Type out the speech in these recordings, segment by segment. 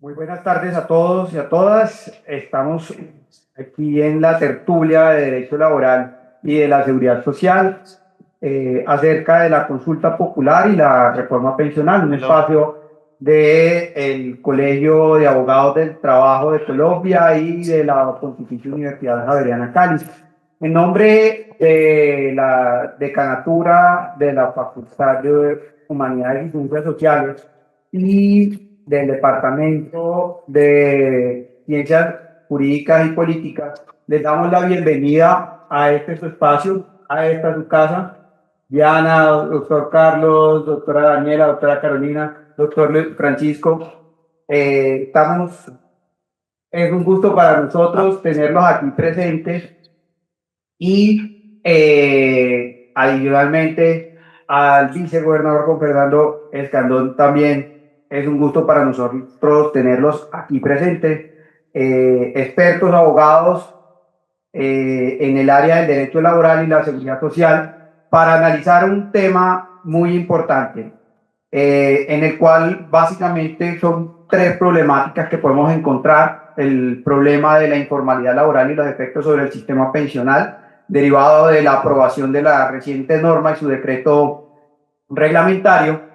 Muy buenas tardes a todos y a todas. Estamos aquí en la tertulia de Derecho Laboral y de la Seguridad Social acerca de la consulta popular y la reforma pensional, un espacio del Colegio de Abogados del Trabajo de Colombia y de la Pontificia Universidad Javeriana Cali. En nombre de la Decanatura de la Facultad de Humanidades y Ciencias Sociales y del Departamento de Ciencias Jurídicas y Políticas, les damos la bienvenida a este su espacio, a esta su casa. Diana, doctor Carlos, doctora Daniela, doctora Carolina, doctor Luis Francisco, es un gusto para nosotros tenerlos aquí presentes y adicionalmente al vicegobernador Juan Fernando Escandón también es un gusto para nosotros tenerlos aquí presentes, expertos abogados en el área del derecho laboral y la seguridad social para analizar un tema muy importante en el cual básicamente son tres problemáticas que podemos encontrar: el problema de la informalidad laboral y los efectos sobre el sistema pensional derivado de la aprobación de la reciente norma y su decreto reglamentario,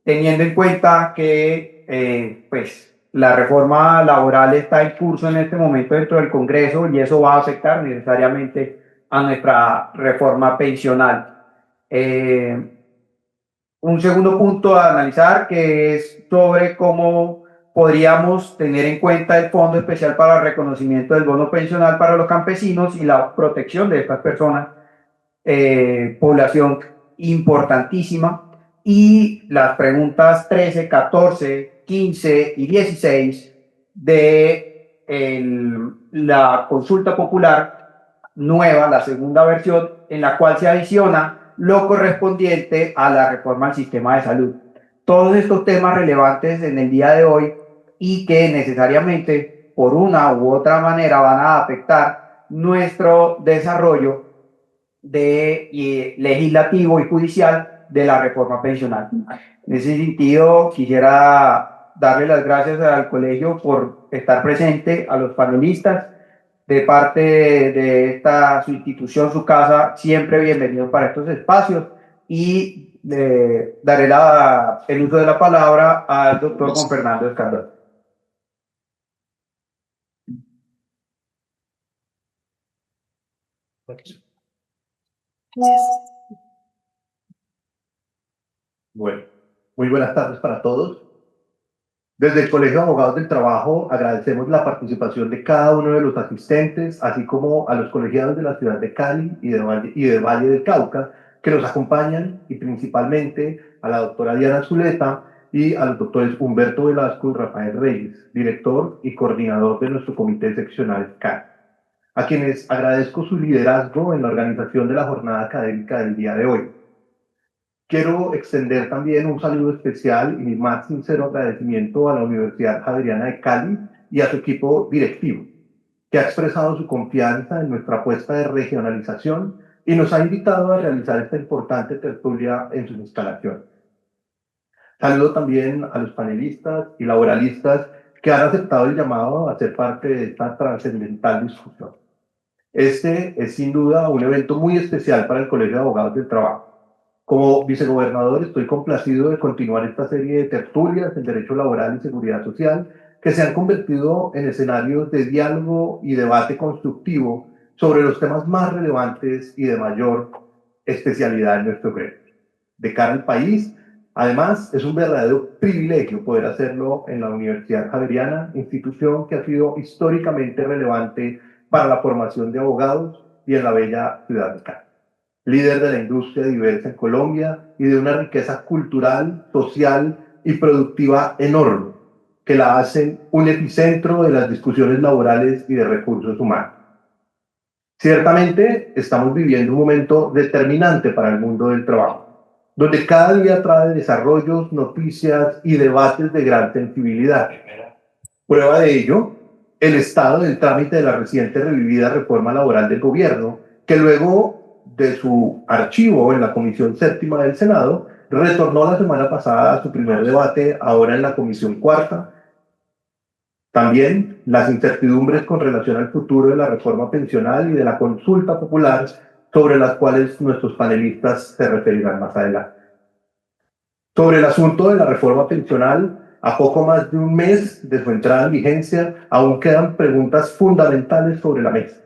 teniendo en cuenta que pues la reforma laboral está en curso en este momento dentro del Congreso y eso va a afectar necesariamente a nuestra reforma pensional. Un segundo punto a analizar que es sobre cómo podríamos tener en cuenta el Fondo Especial para el Reconocimiento del Bono Pensional para los campesinos y la protección de estas personas, población importantísima. Y las preguntas 13, 14, 15 y 16 de la consulta popular nueva, la segunda versión, en la cual se adiciona lo correspondiente a la reforma al sistema de salud. Todos estos temas relevantes en el día de hoy y que necesariamente por una u otra manera van a afectar nuestro desarrollo legislativo y judicial de la reforma pensional. En ese sentido, quisiera darle las gracias al colegio por estar presente, a los panelistas, de parte de esta su institución, su casa, siempre bienvenidos para estos espacios, y daré el uso de la palabra al doctor Juan Fernando Escandón. Bueno, muy buenas tardes para todos. Desde el Colegio de Abogados del Trabajo agradecemos la participación de cada uno de los asistentes, así como a los colegiados de la ciudad de Cali y de Valle del Cauca, que nos acompañan, y principalmente a la doctora Diana Zuleta y a los doctores Humberto Velasco y Rafael Reyes, director y coordinador de nuestro comité seccional Cali, a quienes agradezco su liderazgo en la organización de la jornada académica del día de hoy. Quiero extender también un saludo especial y mi más sincero agradecimiento a la Universidad Javeriana de Cali y a su equipo directivo, que ha expresado su confianza en nuestra apuesta de regionalización y nos ha invitado a realizar esta importante tertulia en sus instalaciones. Saludo también a los panelistas y laboralistas que han aceptado el llamado a ser parte de esta trascendental discusión. Este es sin duda un evento muy especial para el Colegio de Abogados del Trabajo. Como vicegobernador estoy complacido de continuar esta serie de tertulias en derecho laboral y seguridad social que se han convertido en escenarios de diálogo y debate constructivo sobre los temas más relevantes y de mayor especialidad en nuestro gremio. De cara al país, además, es un verdadero privilegio poder hacerlo en la Universidad Javeriana, institución que ha sido históricamente relevante para la formación de abogados y en la bella ciudad de Cali, líder de la industria diversa en Colombia y de una riqueza cultural, social y productiva enorme, que la hacen un epicentro de las discusiones laborales y de recursos humanos. Ciertamente, estamos viviendo un momento determinante para el mundo del trabajo, donde cada día trae desarrollos, noticias y debates de gran sensibilidad. Prueba de ello, el estado del trámite de la reciente revivida reforma laboral del gobierno, que luego de su archivo en la Comisión Séptima del Senado, retornó la semana pasada a su primer debate, ahora en la Comisión Cuarta, También las incertidumbres con relación al futuro de la reforma pensional y de la consulta popular, sobre las cuales nuestros panelistas se referirán más adelante. Sobre el asunto de la reforma pensional, a poco más de un mes de su entrada en vigencia, aún quedan preguntas fundamentales sobre la mesa,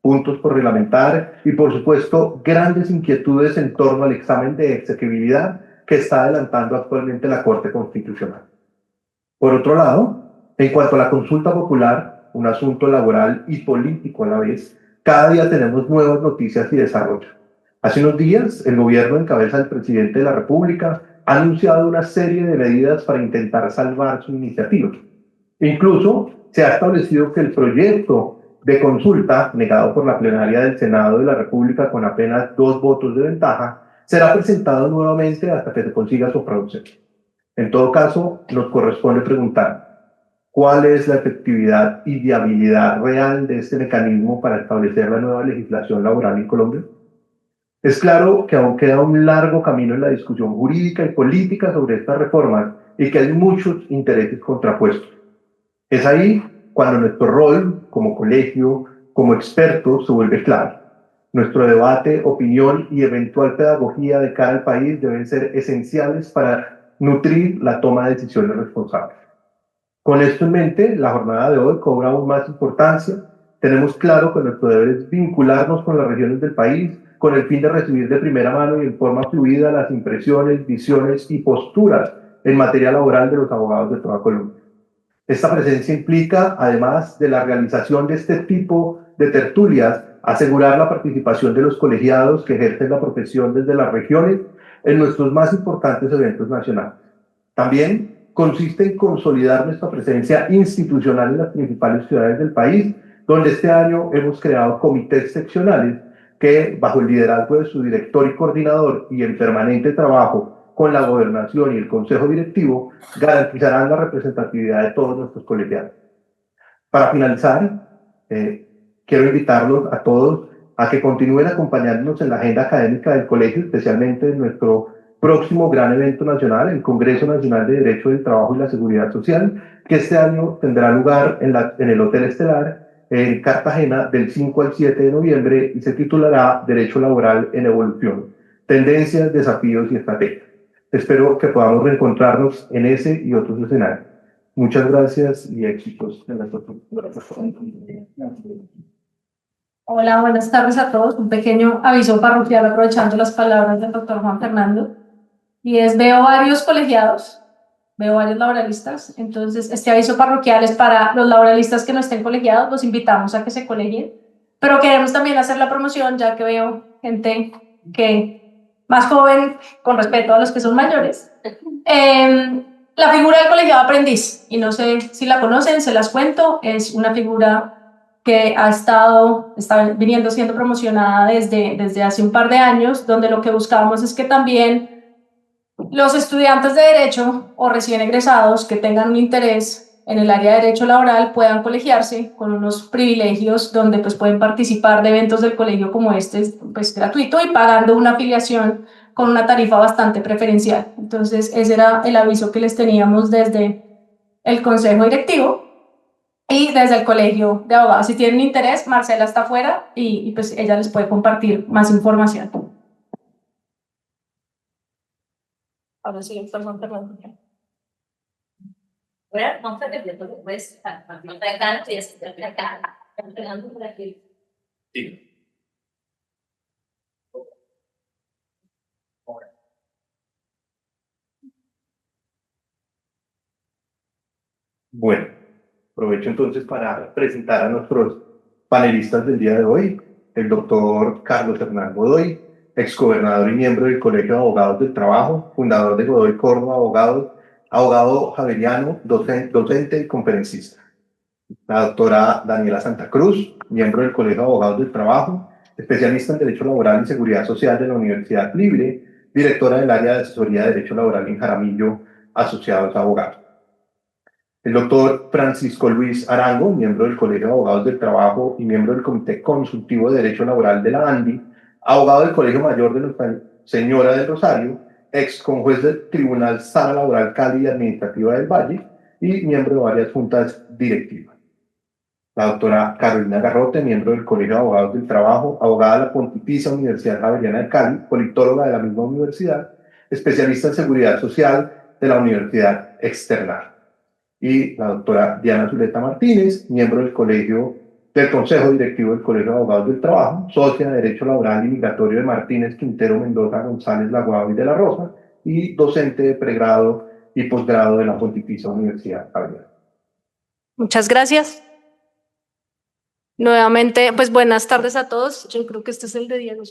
puntos por reglamentar y, por supuesto, grandes inquietudes en torno al examen de exequibilidad que está adelantando actualmente la Corte Constitucional. Por otro lado, en cuanto a la consulta popular, un asunto laboral y político a la vez, cada día tenemos nuevas noticias y desarrollo. Hace unos días, el gobierno en cabeza del presidente de la República ha anunciado una serie de medidas para intentar salvar su iniciativa. Incluso se ha establecido que el proyecto de consulta, negado por la plenaria del Senado de la República con apenas 2 votos de ventaja, será presentado nuevamente hasta que se consiga su aprobación. En todo caso, nos corresponde preguntar cuál es la efectividad y viabilidad real de este mecanismo para establecer la nueva legislación laboral en Colombia. Es claro que aún queda un largo camino en la discusión jurídica y política sobre estas reformas y que hay muchos intereses contrapuestos. Es ahí cuando nuestro rol como colegio, como expertos, se vuelve clave. Nuestro debate, opinión y eventual pedagogía de cara al país deben ser esenciales para nutrir la toma de decisiones responsables. Con esto en mente, la jornada de hoy cobra aún más importancia. Tenemos claro que nuestro deber es vincularnos con las regiones del país con el fin de recibir de primera mano y en forma fluida las impresiones, visiones y posturas en materia laboral de los abogados de toda Colombia. Esta presencia implica, además de la realización de este tipo de tertulias, asegurar la participación de los colegiados que ejercen la profesión desde las regiones en nuestros más importantes eventos nacionales. También consiste en consolidar nuestra presencia institucional en las principales ciudades del país, donde este año hemos creado comités seccionales que, bajo el liderazgo de su director y coordinador y en permanente trabajo con la gobernación y el consejo directivo, garantizarán la representatividad de todos nuestros colegiados. Para finalizar, quiero invitarlos a todos a que continúen acompañándonos en la agenda académica del colegio, especialmente en nuestro próximo gran evento nacional, el Congreso Nacional de Derecho del Trabajo y la Seguridad Social, que este año tendrá lugar en el Hotel Estelar, en Cartagena, del 5 al 7 de noviembre, y se titulará Derecho Laboral en Evolución, Tendencias, Desafíos y Estrategias. Espero que podamos reencontrarnos en ese y otros escenarios. Muchas gracias y éxitos en la Hola, buenas tardes a todos. Un pequeño aviso parroquial aprovechando las palabras del doctor Juan Fernando. Y es, veo varios colegiados, veo varios laboralistas. Entonces, este aviso parroquial es para los laboralistas que no estén colegiados, los invitamos a que se colegien. Pero queremos también hacer la promoción, ya que veo gente que más joven, con respeto a los que son mayores. La figura del colegiado aprendiz, y no sé si la conocen, se las cuento, es una figura que está viniendo siendo promocionada desde hace un par de años, donde lo que buscamos es que también los estudiantes de Derecho o recién egresados que tengan un interés en el área de Derecho Laboral puedan colegiarse con unos privilegios donde pues pueden participar de eventos del colegio como este, pues gratuito y pagando una afiliación con una tarifa bastante preferencial. Entonces, ese era el aviso que les teníamos desde el Consejo Directivo y desde el Colegio de Abogados. Si tienen interés, Marcela está afuera y pues ella les puede compartir más información. Ahora sí, perdón. Bueno, no sé qué después, no te ganas y es acá, entregando por aquí. Sí. Bueno, aprovecho entonces para presentar a nuestros panelistas del día de hoy, el doctor Carlos Hernán Godoy, exgobernador y miembro del Colegio de Abogados del Trabajo, fundador de Godoy Córdoba Abogados, abogado javeriano, docente y conferencista. La doctora Daniela Santa Cruz, miembro del Colegio de Abogados del Trabajo, especialista en Derecho Laboral y Seguridad Social de la Universidad Libre, directora del área de asesoría de Derecho Laboral en Jaramillo, Asociados Abogados. El doctor Francisco Luis Arango, miembro del Colegio de Abogados del Trabajo y miembro del Comité Consultivo de Derecho Laboral de la ANDI, abogado del Colegio Mayor de Nuestra Señora del Rosario, ex conjuez del Tribunal Sala Laboral Cali y Administrativa del Valle, y miembro de varias juntas directivas. La doctora Carolina Garrote, miembro del Colegio de Abogados del Trabajo, abogada de la Pontificia Universidad Javeriana de Cali, politóloga de la misma universidad, especialista en seguridad social de la Universidad External. Y la doctora Diana Zuleta Martínez, miembro del Consejo Directivo del Colegio de Abogados del Trabajo, socia de Derecho Laboral y Migratorio de Martínez, Quintero, Mendoza, González, Laguado y de la Rosa, y docente de pregrado y posgrado de la Pontificia Universidad Javeriana. Muchas gracias. Nuevamente, pues buenas tardes a todos. Yo creo que este es el de Diego.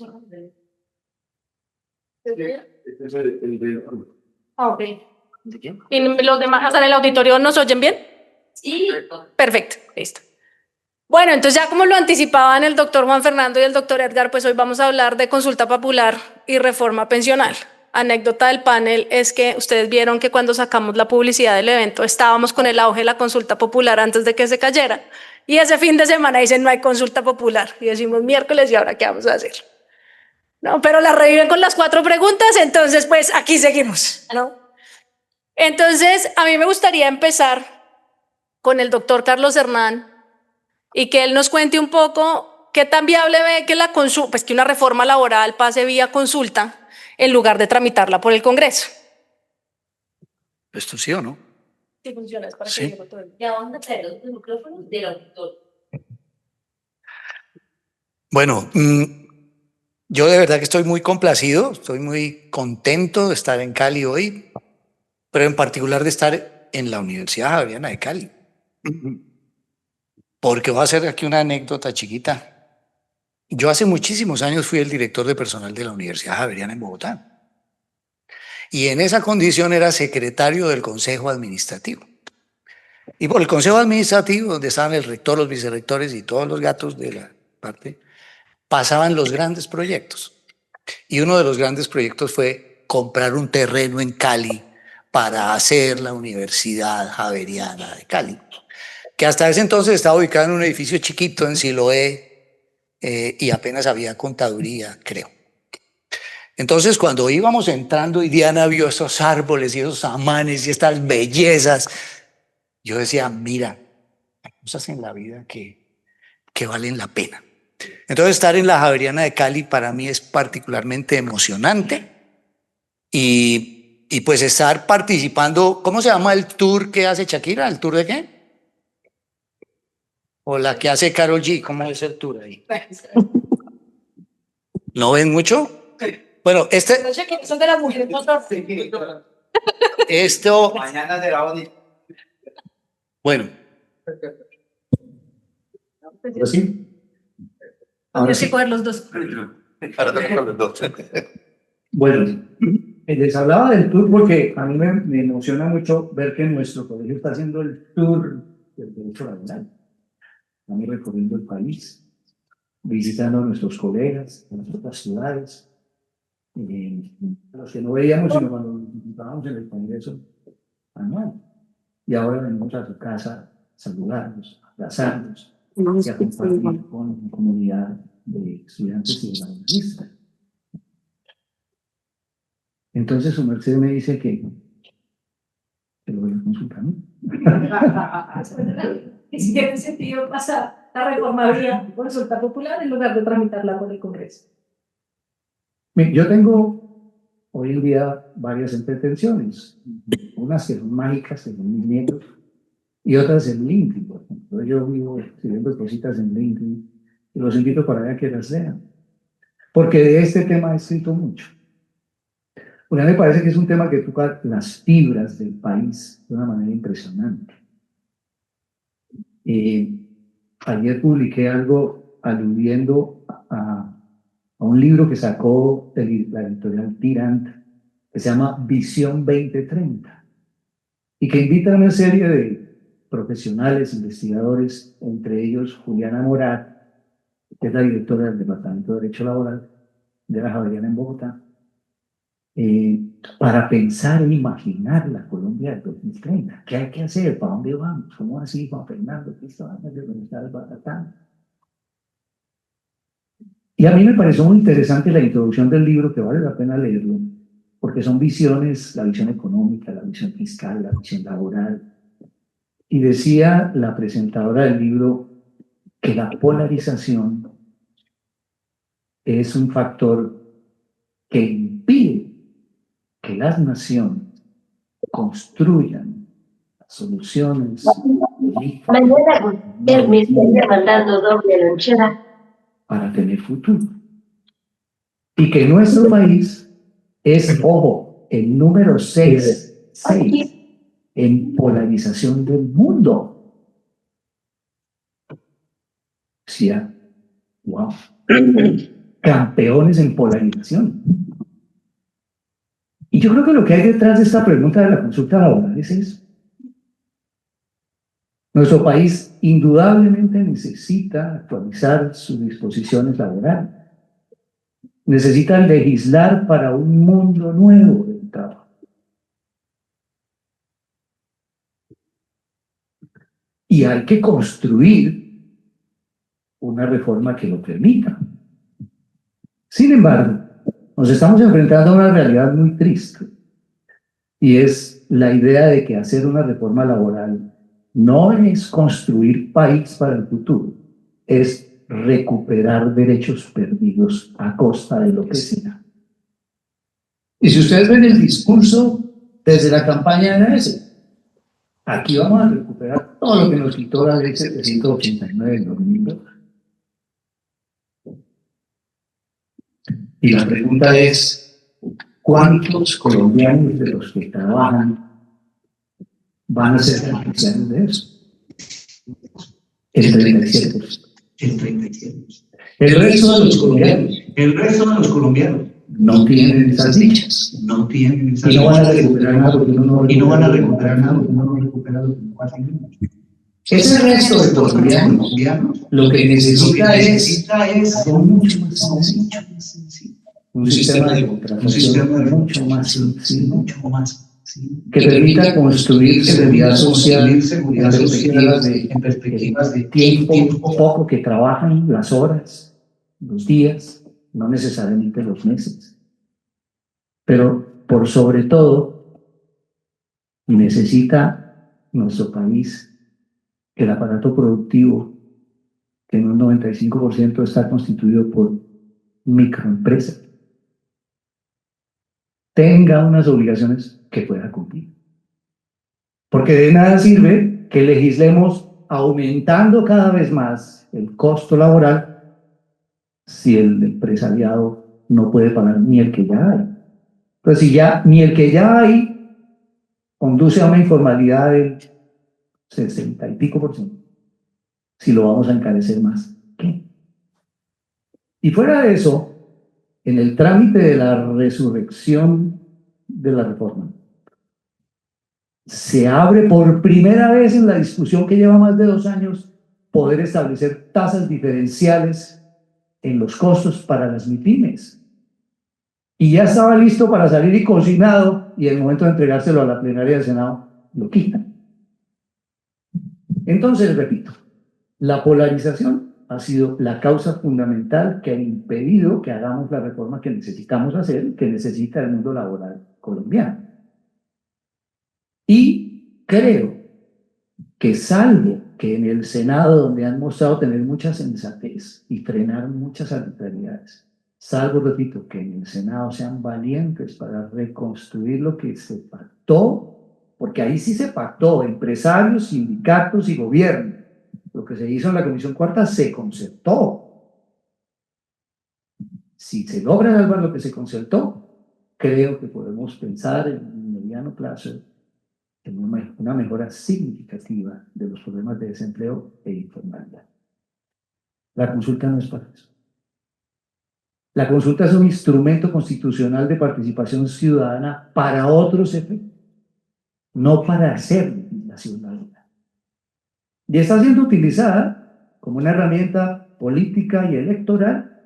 Ok. ¿Y los demás en el auditorio nos oyen bien? Sí. Perfecto, listo. Bueno, entonces ya como lo anticipaban el doctor Juan Fernando y el doctor Edgar, pues hoy vamos a hablar de consulta popular y reforma pensional. Anécdota del panel es que ustedes vieron que cuando sacamos la publicidad del evento estábamos con el auge de la consulta popular antes de que se cayera. Y ese fin de semana dicen no hay consulta popular. Y decimos miércoles, ¿y ahora qué vamos a hacer? No, pero la reviven con las 4 preguntas, entonces pues aquí seguimos, ¿no? Entonces, a mí me gustaría empezar con el doctor Carlos Hernán y que él nos cuente un poco qué tan viable ve que que una reforma laboral pase vía consulta en lugar de tramitarla por el Congreso. ¿Esto sí o no? Sí, funciona, es para Sí. que todo. Ya vamos a traer los micrófonos del auditor. Bueno, yo de verdad que estoy muy complacido, estoy muy contento de estar en Cali hoy, pero en particular de estar en la Universidad Javeriana de Cali. Porque voy a hacer aquí una anécdota chiquita. Yo hace muchísimos años fui el director de personal de la Universidad Javeriana en Bogotá. Y en esa condición era secretario del Consejo Administrativo. Y por el Consejo Administrativo, donde estaban el rector, los vicerrectores y todos los gatos de la parte, pasaban los grandes proyectos. Y uno de los grandes proyectos fue comprar un terreno en Cali para hacer la Universidad Javeriana de Cali, que hasta ese entonces estaba ubicada en un edificio chiquito en Siloé y apenas había contaduría, creo. Entonces, cuando íbamos entrando y Diana vio esos árboles y esos amanes y estas bellezas, yo decía, mira, hay cosas en la vida que valen la pena. Entonces, estar en la Javeriana de Cali para mí es particularmente emocionante y pues estar participando, ¿cómo se llama el tour que hace Shakira? ¿El tour de qué? O la que hace Karol G, ¿cómo es el tour ahí? ¿No ven mucho? Bueno, Son de las mujeres. esto, Mañana será bonito. bueno, ¿Ahora sí? Yo sí coger los dos. Bueno, les hablaba del tour porque a mí me emociona mucho ver que nuestro colegio está haciendo el tour del derecho laboral. Estamos recorriendo el país, visitando a nuestros colegas, a nuestras otras ciudades, a los que no veíamos sino cuando nos visitábamos en el Congreso anual. Y ahora venimos a su casa a saludarlos, a abrazarlos y a compartir con la comunidad de estudiantes y de la universidad. Entonces su merced me dice que lo voy a consultar, ¿no? Y si tiene sentido pasar la reforma vía consulta popular en lugar de tramitarla por el Congreso. Yo tengo hoy en día varias entretenciones, unas que son mágicas, que son mis nietos, y otras en LinkedIn, por ejemplo. Yo vivo escribiendo cositas en LinkedIn y los invito para que las lean, porque de este tema he escrito mucho. Porque a mí me parece que es un tema que toca las fibras del país de una manera impresionante. Ayer publiqué algo aludiendo a un libro que sacó de la editorial Tirant, que se llama Visión 2030, y que invita a una serie de profesionales, investigadores, entre ellos Juliana Morat, que es la directora del Departamento de Derecho Laboral de la Javeriana en Bogotá, para pensar e imaginar la Colombia del 2030. ¿Qué hay que hacer? ¿Para dónde vamos? ¿Cómo así, Juan Fernando? ¿Qué está haciendo? Y a mí me pareció muy interesante la introducción del libro, que vale la pena leerlo, porque son visiones, la visión económica, la visión fiscal, la visión laboral, Y decía la presentadora del libro que la polarización es un factor que impide que las naciones construyan soluciones Mañana él me estaría mandando doble lonchera. para tener futuro. Y que nuestro país es, ojo, el número 6 en polarización del mundo. Sí, wow. Campeones en polarización. Y yo creo que lo que hay detrás de esta pregunta de la consulta laboral es eso. Nuestro país indudablemente necesita actualizar sus disposiciones laborales. Necesita legislar para un mundo nuevo del trabajo. Y hay que construir una reforma que lo permita. Sin embargo, nos estamos enfrentando a una realidad muy triste, y es la idea de que hacer una reforma laboral no es construir país para el futuro, es recuperar derechos perdidos a costa de lo que sea. Y si ustedes ven el discurso desde la campaña de ese, aquí vamos a recuperar todo lo que nos quitó la ley 789 del 2002. Y la pregunta es, ¿cuántos colombianos de los que trabajan van a ser beneficiarios de eso? El 37%. El resto de los colombianos no tienen esas dichas. Y no van a recuperar nada porque uno no recupera lo que no pasa. Ese resto de colombianos lo que necesita es algo mucho más sencillo. Un sistema de contratación mucho más sencillo, que permita construir seguridad social en perspectivas de tiempo poco que trabajan, las horas, los días, no necesariamente los meses. Pero por sobre todo, necesita nuestro país el aparato productivo, que en un 95% está constituido por microempresas, tenga unas obligaciones que pueda cumplir. Porque de nada sirve que legislemos aumentando cada vez más el costo laboral si el empresariado no puede pagar ni el que ya hay. Pues si ya ni el que ya hay conduce a una informalidad del 60 y pico %, si lo vamos a encarecer más, ¿qué? Y fuera de eso, en el trámite de la resurrección de la reforma, se abre por primera vez en la discusión que lleva más de 2 años poder establecer tasas diferenciales en los costos para las MIPYMES. Y ya estaba listo para salir y cocinado, y en el momento de entregárselo a la plenaria del Senado, lo quitan. Entonces, repito, la polarización ha sido la causa fundamental que ha impedido que hagamos la reforma que necesitamos hacer, que necesita el mundo laboral colombiano. Y creo que, salvo que en el Senado, donde han mostrado tener mucha sensatez y frenar muchas arbitrariedades, salvo, repito, que en el Senado sean valientes para reconstruir lo que se pactó, porque ahí sí se pactó, empresarios, sindicatos y gobierno. Lo que se hizo en la Comisión Cuarta se concertó. Si se logra salvar lo que se concertó, creo que podemos pensar en un mediano plazo en una mejora significativa de los problemas de desempleo e informalidad. La consulta no es para eso. La consulta es un instrumento constitucional de participación ciudadana para otros efectos, no para hacer legislación laboral. Y está siendo utilizada como una herramienta política y electoral,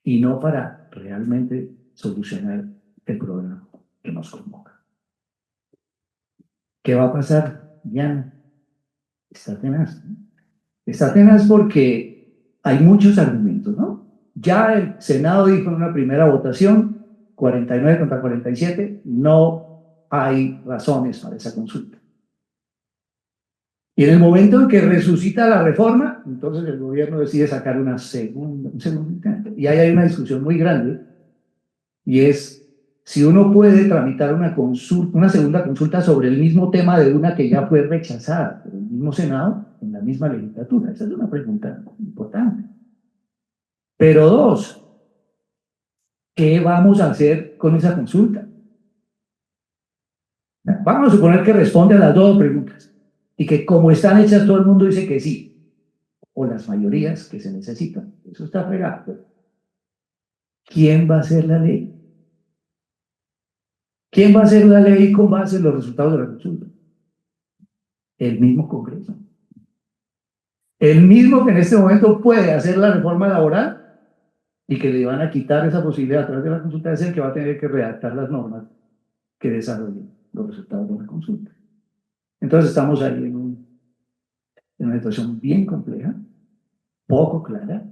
y no para realmente solucionar el problema que nos convoca. ¿Qué va a pasar, Diana? Está tenaz. Está tenaz porque hay muchos argumentos, ¿no? Ya el Senado dijo en una primera votación, 49 contra 47, no hay razones para esa consulta. Y en el momento en que resucita la reforma, entonces el gobierno decide sacar un segundo intento. Y ahí hay una discusión muy grande, y es si uno puede tramitar una segunda consulta sobre el mismo tema de una que ya fue rechazada por el mismo Senado en la misma legislatura. Esa es una pregunta importante. Pero dos, ¿qué vamos a hacer con esa consulta? Vamos a suponer que responde a las dos preguntas y que como están hechas todo el mundo dice que sí, o las mayorías que se necesitan. Eso está fregado. ¿Quién va a hacer la ley? ¿Quién va a hacer la ley con base en los resultados de la consulta? El mismo Congreso. El mismo que en este momento puede hacer la reforma laboral y que le van a quitar esa posibilidad a través de la consulta, es el que va a tener que redactar las normas que desarrollen los resultados de la consulta. Entonces estamos ahí en una situación bien compleja, poco clara.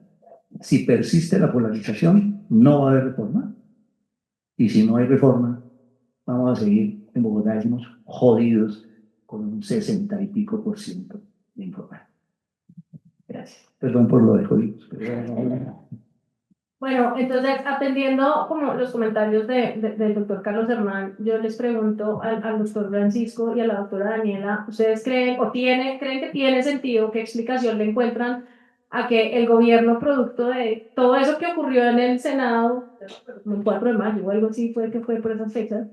Si persiste la polarización, no va a haber reforma. Y si no hay reforma, vamos a seguir en Bogotá, decimos, jodidos con un 60 y pico % de informal. Gracias. Perdón por lo de jodidos. Bueno, entonces, atendiendo como los comentarios del doctor Carlos Hernán, yo les pregunto al doctor Francisco y a la doctora Daniela, ¿ustedes creen que tiene sentido, qué explicación le encuentran a que el gobierno, producto de todo eso que ocurrió en el Senado, el 4 de mayo o algo así fue que fue por esas fechas,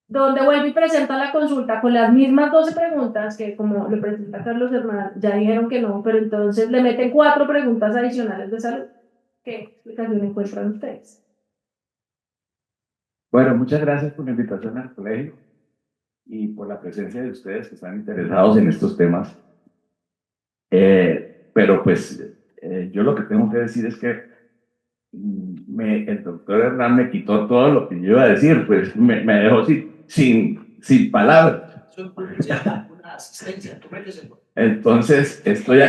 donde vuelve y presenta la consulta con las mismas 12 preguntas que como le presenta Carlos Hernán, ya dijeron que no, pero entonces le meten 4 preguntas adicionales de salud? ¿Qué explicación encuentran ustedes? Bueno, muchas gracias por la invitación al colegio y por la presencia de ustedes que están interesados en estos temas. Pero pues yo lo que tengo que decir es que el doctor Hernán me quitó todo lo que yo iba a decir, pues me dejó sin palabras. Entonces estoy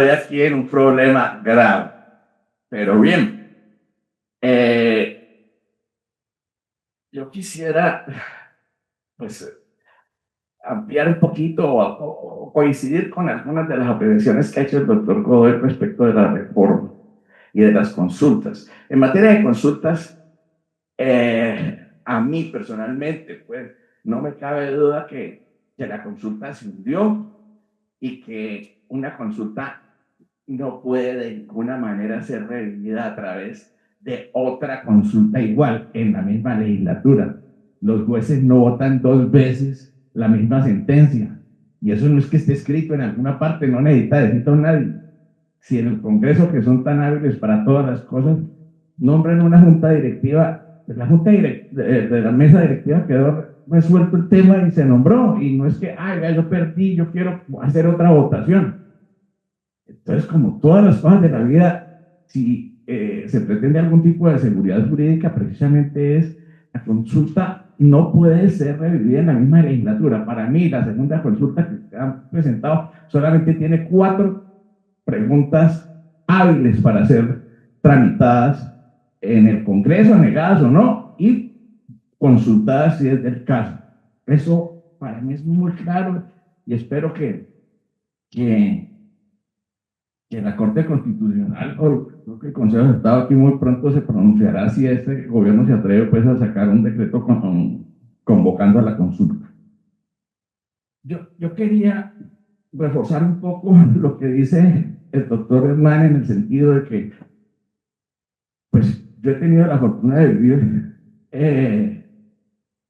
aquí en un problema grave. Pero bien, yo quisiera pues ampliar un poquito o coincidir con algunas de las apreciaciones que ha hecho el doctor Godoy respecto de la reforma y de las consultas. En materia de consultas, a mí personalmente, pues no me cabe duda que la consulta se hundió y que una consulta no puede de ninguna manera ser revivida a través de otra consulta igual en la misma legislatura. Los jueces no votan 2 veces la misma sentencia, y eso no es que esté escrito en alguna parte, no necesita decirlo nadie. Si en el Congreso, que son tan hábiles para todas las cosas, nombran una junta directiva, la junta de la mesa directiva quedó resuelto el tema y se nombró, y no es que, ay, yo perdí, yo quiero hacer otra votación. Entonces, como todas las cosas de la vida, si se pretende algún tipo de seguridad jurídica, precisamente es la consulta no puede ser revivida en la misma legislatura. Para mí, la segunda consulta que han presentado solamente tiene 4 preguntas hábiles para ser tramitadas en el Congreso, negadas o no, y consultadas si es del caso. Eso para mí es muy claro y espero que la Corte Constitucional o creo que el Consejo de Estado aquí muy pronto se pronunciará si este gobierno se atreve pues a sacar un decreto convocando a la consulta. Yo quería reforzar un poco lo que dice el doctor Hernán en el sentido de que pues yo he tenido la fortuna de vivir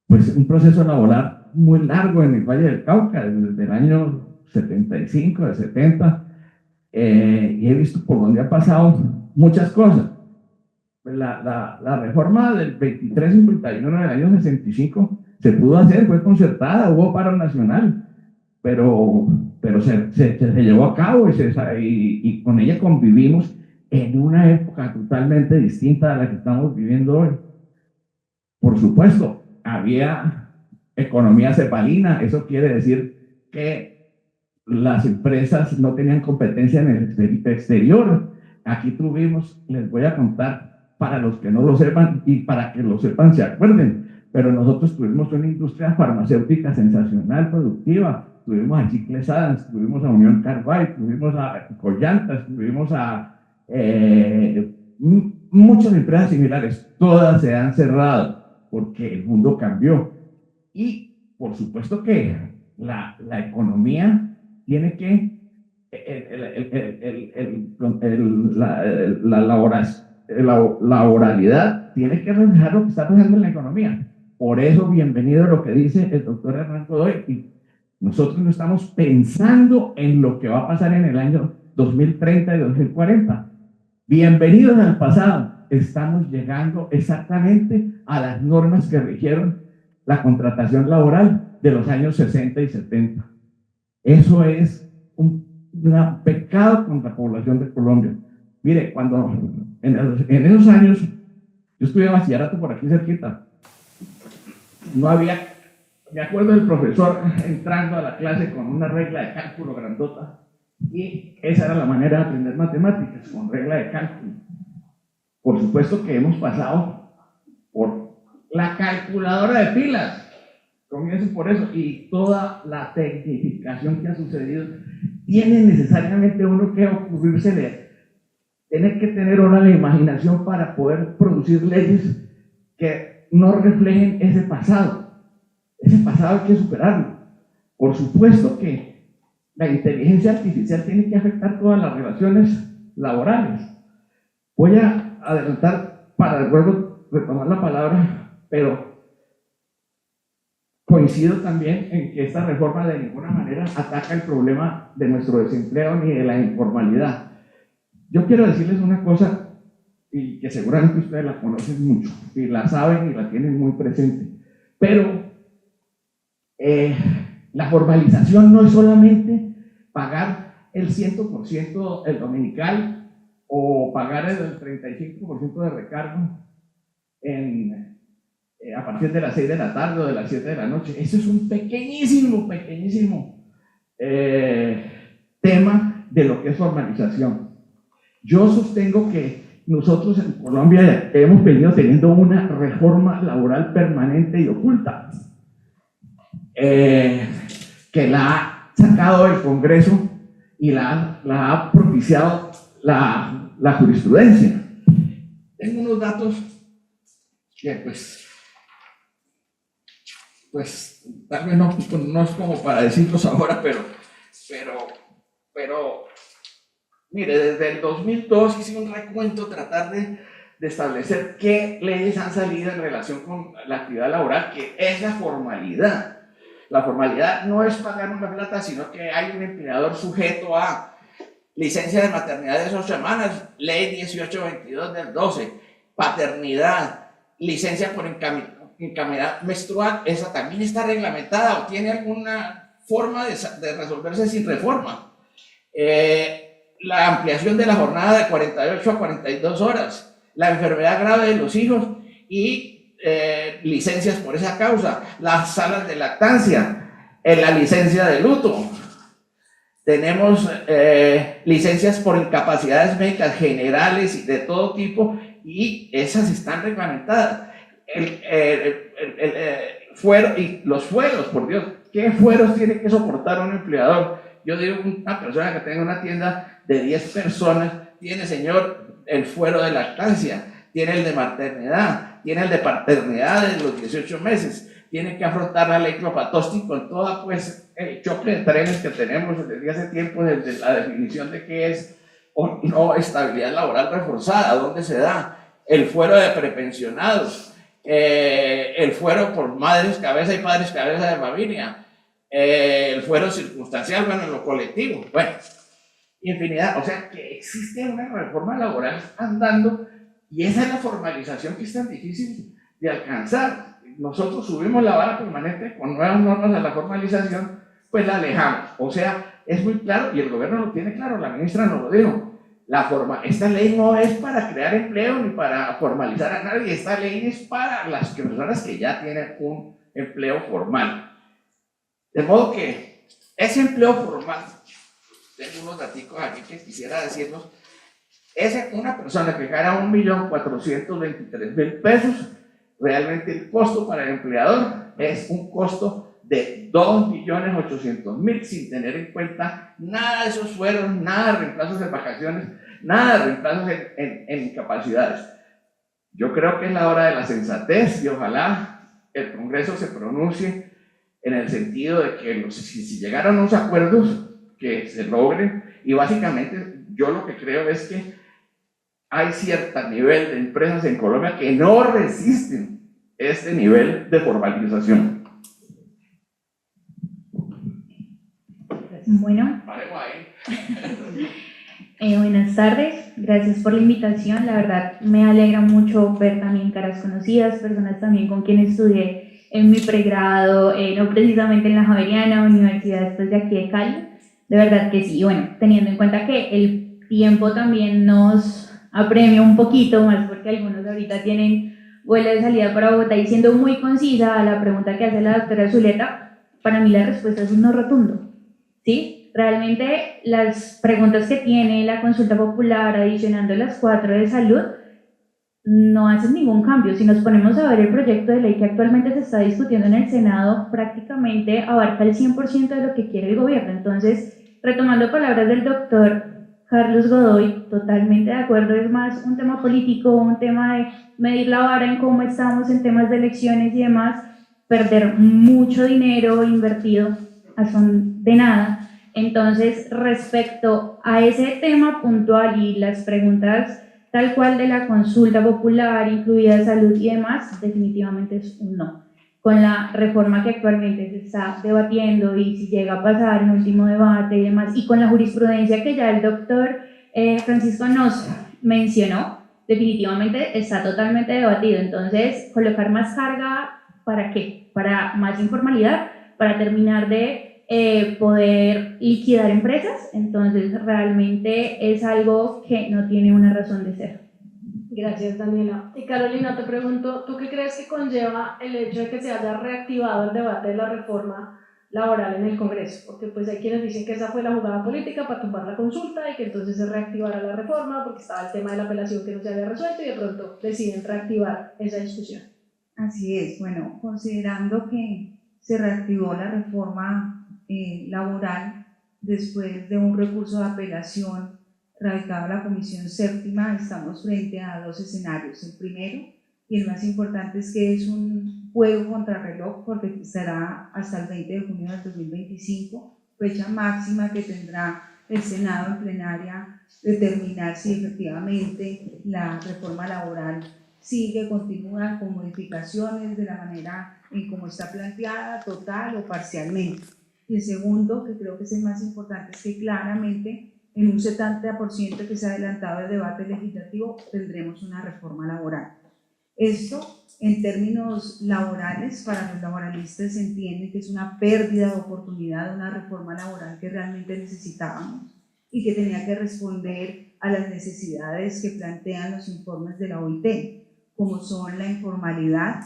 pues un proceso laboral muy largo en el Valle del Cauca desde el año 75, de 70, y he visto por donde ha pasado muchas cosas. La reforma del 2351 del año 65 se pudo hacer, fue concertada, hubo paro nacional, pero se llevó a cabo y con ella convivimos en una época totalmente distinta a la que estamos viviendo hoy. Por supuesto, había economía cepalina, eso quiere decir que las empresas no tenían competencia en el exterior. Aquí tuvimos, les voy a contar, para los que no lo sepan y para que lo sepan se acuerden, pero nosotros tuvimos una industria farmacéutica sensacional, productiva. Tuvimos a Chicles Adams, tuvimos a Unión Carbide, tuvimos a Collantas, tuvimos a muchas empresas similares. Todas se han cerrado porque el mundo cambió. Y por supuesto que la economía tiene que, la laboralidad tiene que reflejar lo que está pasando en la economía. Por eso, bienvenido a lo que dice el doctor Hernán Godoy. Y nosotros no estamos pensando en lo que va a pasar en el año 2030 y 2040. Bienvenidos al pasado. Estamos llegando exactamente a las normas que rigieron la contratación laboral de los años 60 y 70. Eso es un pecado contra la población de Colombia. Mire, cuando en esos años, yo estudié bachillerato por aquí cerquita, no había, me acuerdo del profesor entrando a la clase con una regla de cálculo grandota, y esa era la manera de aprender matemáticas, con regla de cálculo. Por supuesto que hemos pasado por la calculadora de pilas, comienzo por eso, y toda la tecnificación que ha sucedido, tiene necesariamente uno que ocurrírsele, tiene que tener una la imaginación para poder producir leyes que no reflejen ese pasado. Ese pasado hay que superarlo. Por supuesto que la inteligencia artificial tiene que afectar todas las relaciones laborales. Voy a adelantar para luego retomar la palabra, pero coincido también en que esta reforma de ninguna manera ataca el problema de nuestro desempleo ni de la informalidad. Yo quiero decirles una cosa, y que seguramente ustedes la conocen mucho, y la saben y la tienen muy presente, pero la formalización no es solamente pagar el 100% el dominical o pagar el 35% de recargo a partir de las 6 de la tarde o de las 7 de la noche. Eso es un pequeñísimo tema de lo que es formalización. Yo sostengo que nosotros en Colombia hemos venido teniendo una reforma laboral permanente y oculta, que la ha sacado el Congreso y la ha propiciado la jurisprudencia. Tengo unos datos que pues tal vez no es como para decirlos ahora, pero mire, desde el 2002 hice un recuento, tratar de establecer qué leyes han salido en relación con la actividad laboral, que es la formalidad. La formalidad no es pagar una plata, sino que hay un empleador sujeto a licencia de maternidad de 8 semanas, ley 1822 del 12, paternidad, licencia por incaminidad menstrual, esa también está reglamentada o tiene alguna forma de resolverse sin reforma. La ampliación de la jornada de 48 a 42 horas, la enfermedad grave de los hijos y licencias por esa causa, las salas de lactancia, la licencia de luto. Tenemos licencias por incapacidades médicas generales y de todo tipo, y esas están reglamentadas. Fuero y los fueros, por Dios, ¿qué fueros tiene que soportar un empleador? Yo digo, una persona que tenga una tienda de 10 personas, tiene, señor, el fuero de lactancia, tiene el de maternidad, tiene el de paternidad de los 18 meses, tiene que afrontar la ley Clopatowski con toda, pues, el choque de trenes que tenemos desde hace tiempo, desde la definición de qué es o no estabilidad laboral reforzada, dónde se da, el fuero de prepensionados, el fuero por madres cabeza y padres cabeza de familia, el fuero circunstancial, bueno, en lo colectivo, bueno, infinidad. O sea que existe una reforma laboral andando, y esa es la formalización que es tan difícil de alcanzar. Nosotros subimos la vara permanente con nuevas normas a la formalización, pues la alejamos. O sea, es muy claro, y el gobierno lo tiene claro, la ministra nos lo dijo, esta ley no es para crear empleo ni para formalizar a nadie, esta ley es para las personas que ya tienen un empleo formal. De modo que ese empleo formal, tengo unos datos aquí que quisiera decirlos, es una persona que gana 1.423.000 pesos, realmente el costo para el empleador es un costo de 2.800.000 sin tener en cuenta nada de esos sueros, nada de reemplazos en vacaciones, nada de reemplazos en incapacidades. Yo creo que es la hora de la sensatez y ojalá el Congreso se pronuncie en el sentido de que si llegaron a unos acuerdos que se logren, y básicamente yo lo que creo es que hay cierto nivel de empresas en Colombia que no resisten este nivel de formalización. Bueno, buenas tardes, gracias por la invitación. La verdad me alegra mucho ver también caras conocidas, personas también con quienes estudié en mi pregrado, no precisamente en la Javeriana, universidad de aquí de Cali. De verdad que sí. Y bueno, teniendo en cuenta que el tiempo también nos apremia un poquito más, porque algunos ahorita tienen vuelo de salida para Bogotá, y siendo muy concisa a la pregunta que hace la doctora Zuleta, para mí la respuesta es un no rotundo, ¿sí? Realmente las preguntas que tiene la consulta popular, adicionando las 4 de salud, no hacen ningún cambio. Si nos ponemos a ver el proyecto de ley que actualmente se está discutiendo en el Senado, prácticamente abarca el 100% de lo que quiere el gobierno. Entonces, retomando palabras del doctor Carlos Godoy, totalmente de acuerdo, es más un tema político, un tema de medir la vara en cómo estamos en temas de elecciones y demás, perder mucho dinero invertido a son de nada. Entonces, respecto a ese tema puntual y las preguntas tal cual de la consulta popular, incluida salud y demás, definitivamente es un no. Con la reforma que actualmente se está debatiendo y si llega a pasar en último debate y demás, y con la jurisprudencia que ya el doctor Francisco nos mencionó, definitivamente está totalmente debatido. Entonces, colocar más carga, ¿para qué? Para más informalidad, para terminar de poder liquidar empresas. Entonces, realmente es algo que no tiene una razón de ser. Gracias, Daniela. Y Carolina, te pregunto, ¿tú qué crees que conlleva el hecho de que se haya reactivado el debate de la reforma laboral en el Congreso? Porque pues hay quienes dicen que esa fue la jugada política para tumbar la consulta y que entonces se reactivara la reforma porque estaba el tema de la apelación que no se había resuelto y de pronto deciden reactivar esa discusión. Así es. Bueno, considerando que se reactivó la reforma laboral después de un recurso de apelación radicado a la Comisión Séptima, estamos frente a 2 escenarios. El primero, y el más importante, es que es un juego contrarreloj porque estará hasta el 20 de junio del 2025, fecha máxima que tendrá el Senado en plenaria, determinar si efectivamente la reforma laboral sigue, continúa con modificaciones de la manera en cómo está planteada, total o parcialmente. Y el segundo, que creo que es el más importante, es que claramente en un 70% que se ha adelantado el debate legislativo tendremos una reforma laboral. Esto, en términos laborales, para los laboralistas se entiende que es una pérdida de oportunidad de una reforma laboral que realmente necesitábamos y que tenía que responder a las necesidades que plantean los informes de la OIT, como son la informalidad,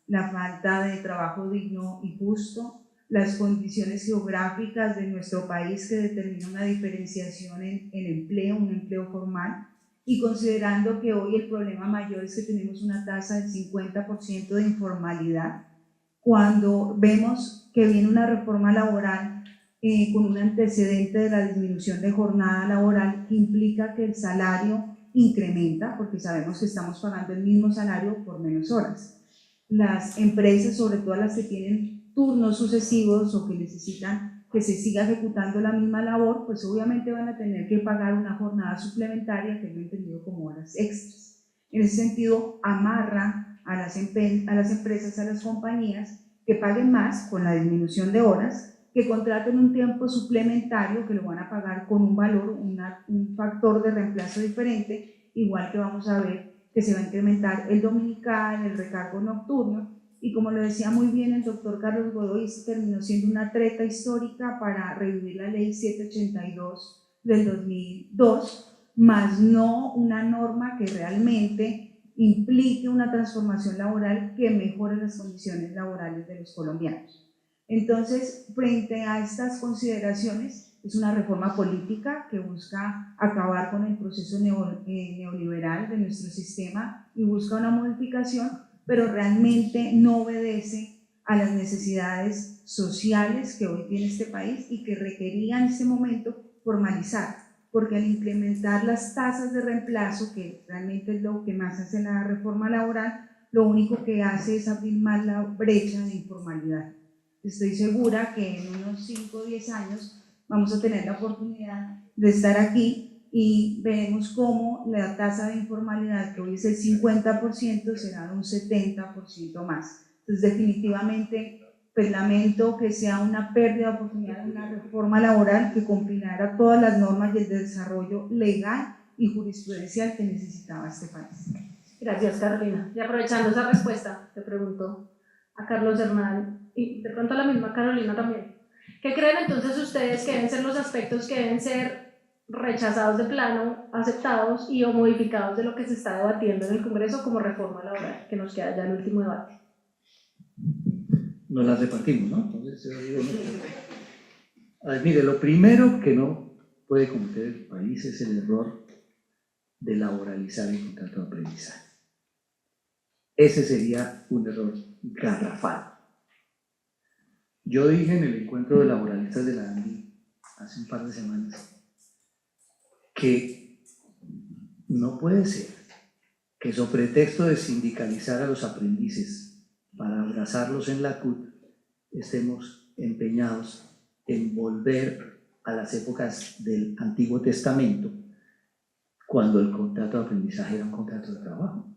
la falta de trabajo digno y justo, las condiciones geográficas de nuestro país que determinan una diferenciación en empleo, un empleo formal, y considerando que hoy el problema mayor es que tenemos una tasa del 50% de informalidad, cuando vemos que viene una reforma laboral con un antecedente de la disminución de jornada laboral que implica que el salario incrementa, porque sabemos que estamos pagando el mismo salario por menos horas. Las empresas, sobre todo las que tienen turnos sucesivos o que necesitan que se siga ejecutando la misma labor, pues obviamente van a tener que pagar una jornada suplementaria que no he entendido como horas extras. En ese sentido, amarra a las empresas, a las compañías, que paguen más con la disminución de horas, que contraten un tiempo suplementario que lo van a pagar con un valor, un factor de reemplazo diferente, igual que vamos a ver que se va a incrementar el dominical, el recargo nocturno. Y como lo decía muy bien el doctor Carlos Godoy, terminó siendo una treta histórica para revivir la ley 782 del 2002, más no una norma que realmente implique una transformación laboral que mejore las condiciones laborales de los colombianos. Entonces, frente a estas consideraciones, es una reforma política que busca acabar con el proceso neoliberal de nuestro sistema y busca una modificación pero realmente no obedece a las necesidades sociales que hoy tiene este país y que requería en este momento formalizar, porque al implementar las tasas de reemplazo, que realmente es lo que más hace la reforma laboral, lo único que hace es abrir más la brecha de informalidad. Estoy segura que en unos 5 o 10 años vamos a tener la oportunidad de estar aquí y veremos cómo la tasa de informalidad, que hoy es el 50%, será de un 70% más. Entonces, definitivamente, pues lamento que sea una pérdida de oportunidad de una reforma laboral que combinara todas las normas y el desarrollo legal y jurisprudencial que necesitaba este país. Gracias, Carolina. Y aprovechando esa respuesta, te pregunto a Carlos Hernán y de pronto a la misma Carolina también. ¿Qué creen entonces ustedes que deben ser los aspectos que deben ser rechazados de plano, aceptados y o modificados de lo que se está debatiendo en el Congreso como reforma laboral, que nos queda ya el último debate? Nos las repartimos, ¿no? Entonces, yo digo, no. A ver, mire, lo primero que no puede cometer el país es el error de laboralizar el contrato de aprendizaje. Ese sería un error garrafal. Yo dije en el encuentro de laboralistas de la ANDI hace un par de semanas que no puede ser que sobre pretexto de sindicalizar a los aprendices para abrazarlos en la CUT estemos empeñados en volver a las épocas del Antiguo Testamento, cuando el contrato de aprendizaje era un contrato de trabajo.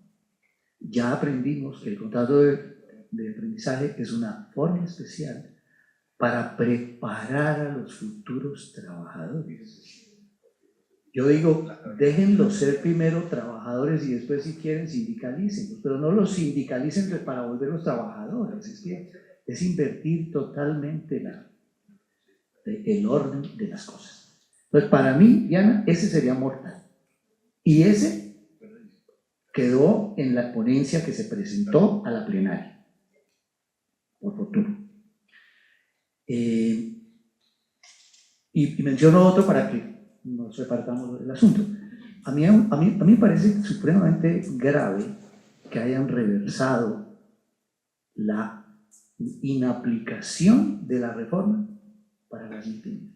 Ya aprendimos que el contrato de aprendizaje es una forma especial para preparar a los futuros trabajadores. Yo digo, déjenlos ser primero trabajadores y después, si quieren, sindicalícenlos, pero no los sindicalicen para volverlos trabajadores. Es que es invertir totalmente el orden de las cosas. Entonces, para mí, Diana, ese sería mortal. Y ese quedó en la ponencia que se presentó a la plenaria, por fortuna. Y menciono otro para que nos repartamos del asunto. A mí me parece supremamente grave que hayan reversado la inaplicación de la reforma para las MIPYMES,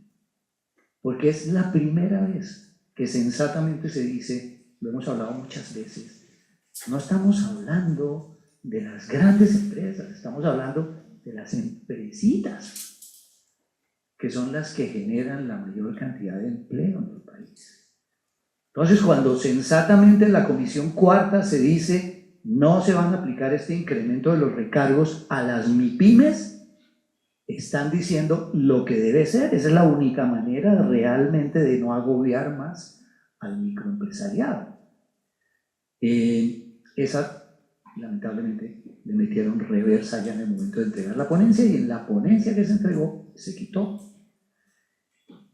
porque es la primera vez que sensatamente se dice, lo hemos hablado muchas veces, no estamos hablando de las grandes empresas, estamos hablando de las empresitas, que son las que generan la mayor cantidad de empleo en el país. Entonces, cuando sensatamente en la Comisión Cuarta se dice no se van a aplicar este incremento de los recargos a las MIPYMES, están diciendo lo que debe ser. Esa es la única manera realmente de no agobiar más al microempresariado. Esa, lamentablemente, le metieron reversa ya en el momento de entregar la ponencia, y en la ponencia que se entregó se quitó.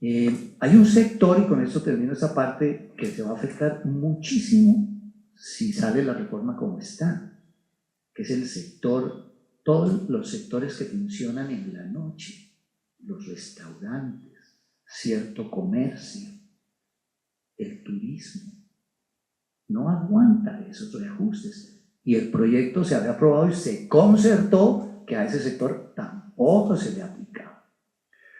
Hay un sector, y con esto termino esta parte, que se va a afectar muchísimo si sale la reforma como está, que es el sector, todos los sectores que funcionan en la noche, los restaurantes, cierto comercio, el turismo. No aguanta esos reajustes. Y el proyecto se había aprobado y se concertó que a ese sector tampoco se le aplicaba.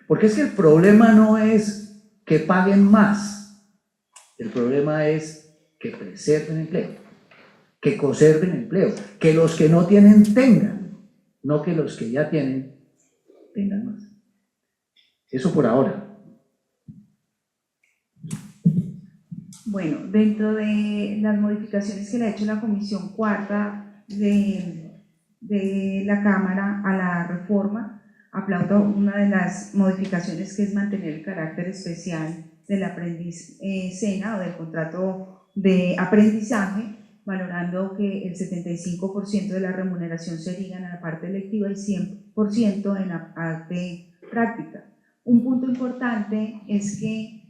Porque es que el problema no es que paguen más, el problema es que preserven empleo, que conserven empleo, que los que no tienen tengan, no que los que ya tienen tengan más. Eso por ahora. Bueno, dentro de las modificaciones que le ha hecho la Comisión Cuarta de la Cámara a la reforma, aplaudo una de las modificaciones, que es mantener el carácter especial del aprendiz SENA o del contrato de aprendizaje, valorando que el 75% de la remuneración sería en la parte electiva y 100% en la parte práctica. Un punto importante es que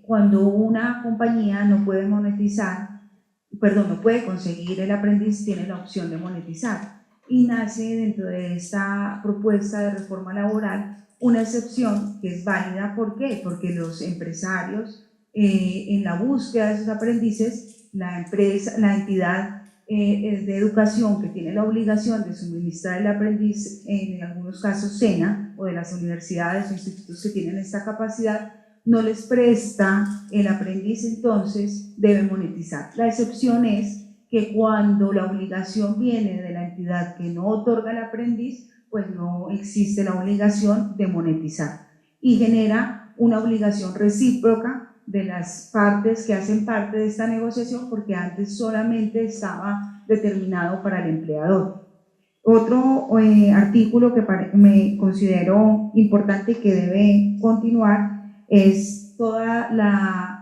cuando una compañía no puede no puede conseguir el aprendiz, tiene la opción de monetizar. Y nace dentro de esta propuesta de reforma laboral una excepción que es válida. ¿Por qué? Porque los empresarios, en la búsqueda de esos aprendices, la entidad es de educación, que tiene la obligación de suministrar el aprendiz, en algunos casos SENA, o de las universidades o institutos que tienen esta capacidad, no les presta el aprendiz, entonces debe monetizar. La excepción es que cuando la obligación viene de la entidad que no otorga el aprendiz, pues no existe la obligación de monetizar y genera una obligación recíproca de las partes que hacen parte de esta negociación, porque antes solamente estaba determinado para el empleador. Otro artículo que me considero importante y que debe continuar es toda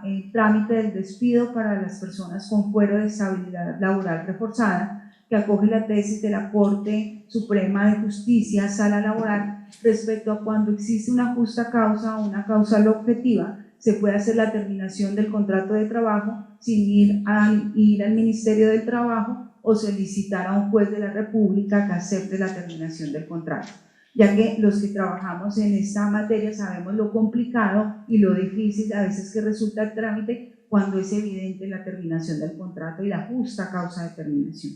el trámite del despido para las personas con fuero de estabilidad laboral reforzada, que acoge la tesis de la Corte Suprema de Justicia, Sala Laboral, respecto a cuando existe una justa causa o una causal objetiva, se puede hacer la terminación del contrato de trabajo sin ir al Ministerio del Trabajo o solicitar a un juez de la República que acepte la terminación del contrato, ya que los que trabajamos en esta materia sabemos lo complicado y lo difícil a veces que resulta el trámite cuando es evidente la terminación del contrato y la justa causa de terminación.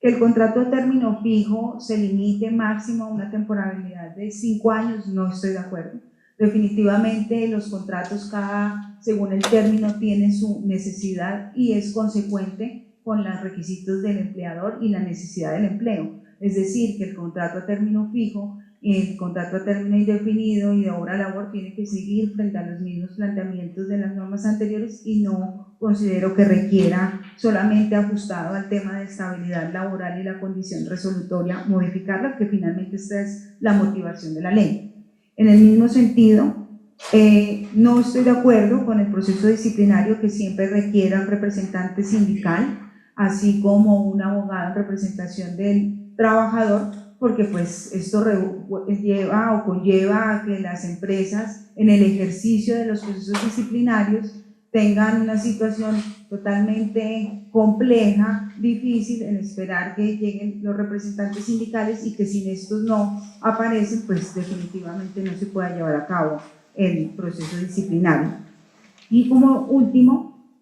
Que el contrato de término fijo se limite máximo a una temporalidad de 5 años, no estoy de acuerdo. Definitivamente los contratos según el término tienen su necesidad y es consecuente con los requisitos del empleador y la necesidad del empleo. Es decir, que el contrato a término fijo, el contrato a término indefinido y de obra labor tiene que seguir frente a los mismos planteamientos de las normas anteriores y no considero que requiera solamente ajustado al tema de estabilidad laboral y la condición resolutoria modificarla, que finalmente esta es la motivación de la ley. En el mismo sentido, no estoy de acuerdo con el proceso disciplinario que siempre requiera un representante sindical, así como un abogado en representación del trabajador, porque pues esto lleva o conlleva a que las empresas en el ejercicio de los procesos disciplinarios tengan una situación totalmente compleja, difícil en esperar que lleguen los representantes sindicales y que si estos no aparecen, pues definitivamente no se pueda llevar a cabo el proceso disciplinario. Y como último,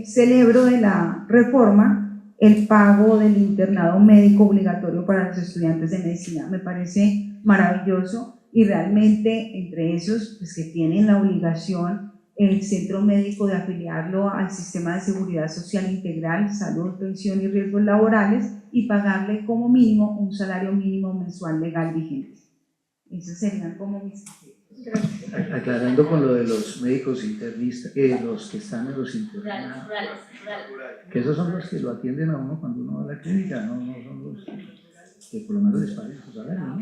celebro de la reforma el pago del internado médico obligatorio para los estudiantes de medicina. Me parece maravilloso y realmente entre esos pues, que tienen la obligación el centro médico de afiliarlo al sistema de seguridad social integral, salud, pensión y riesgos laborales y pagarle como mínimo un salario mínimo mensual legal vigente. Esos serían como mis... Gracias. Aclarando con lo de los médicos internistas, los que están en los internados, que esos son los que lo atienden a uno cuando uno va a la clínica, no son los que por lo menos les pagan su salario, ¿no?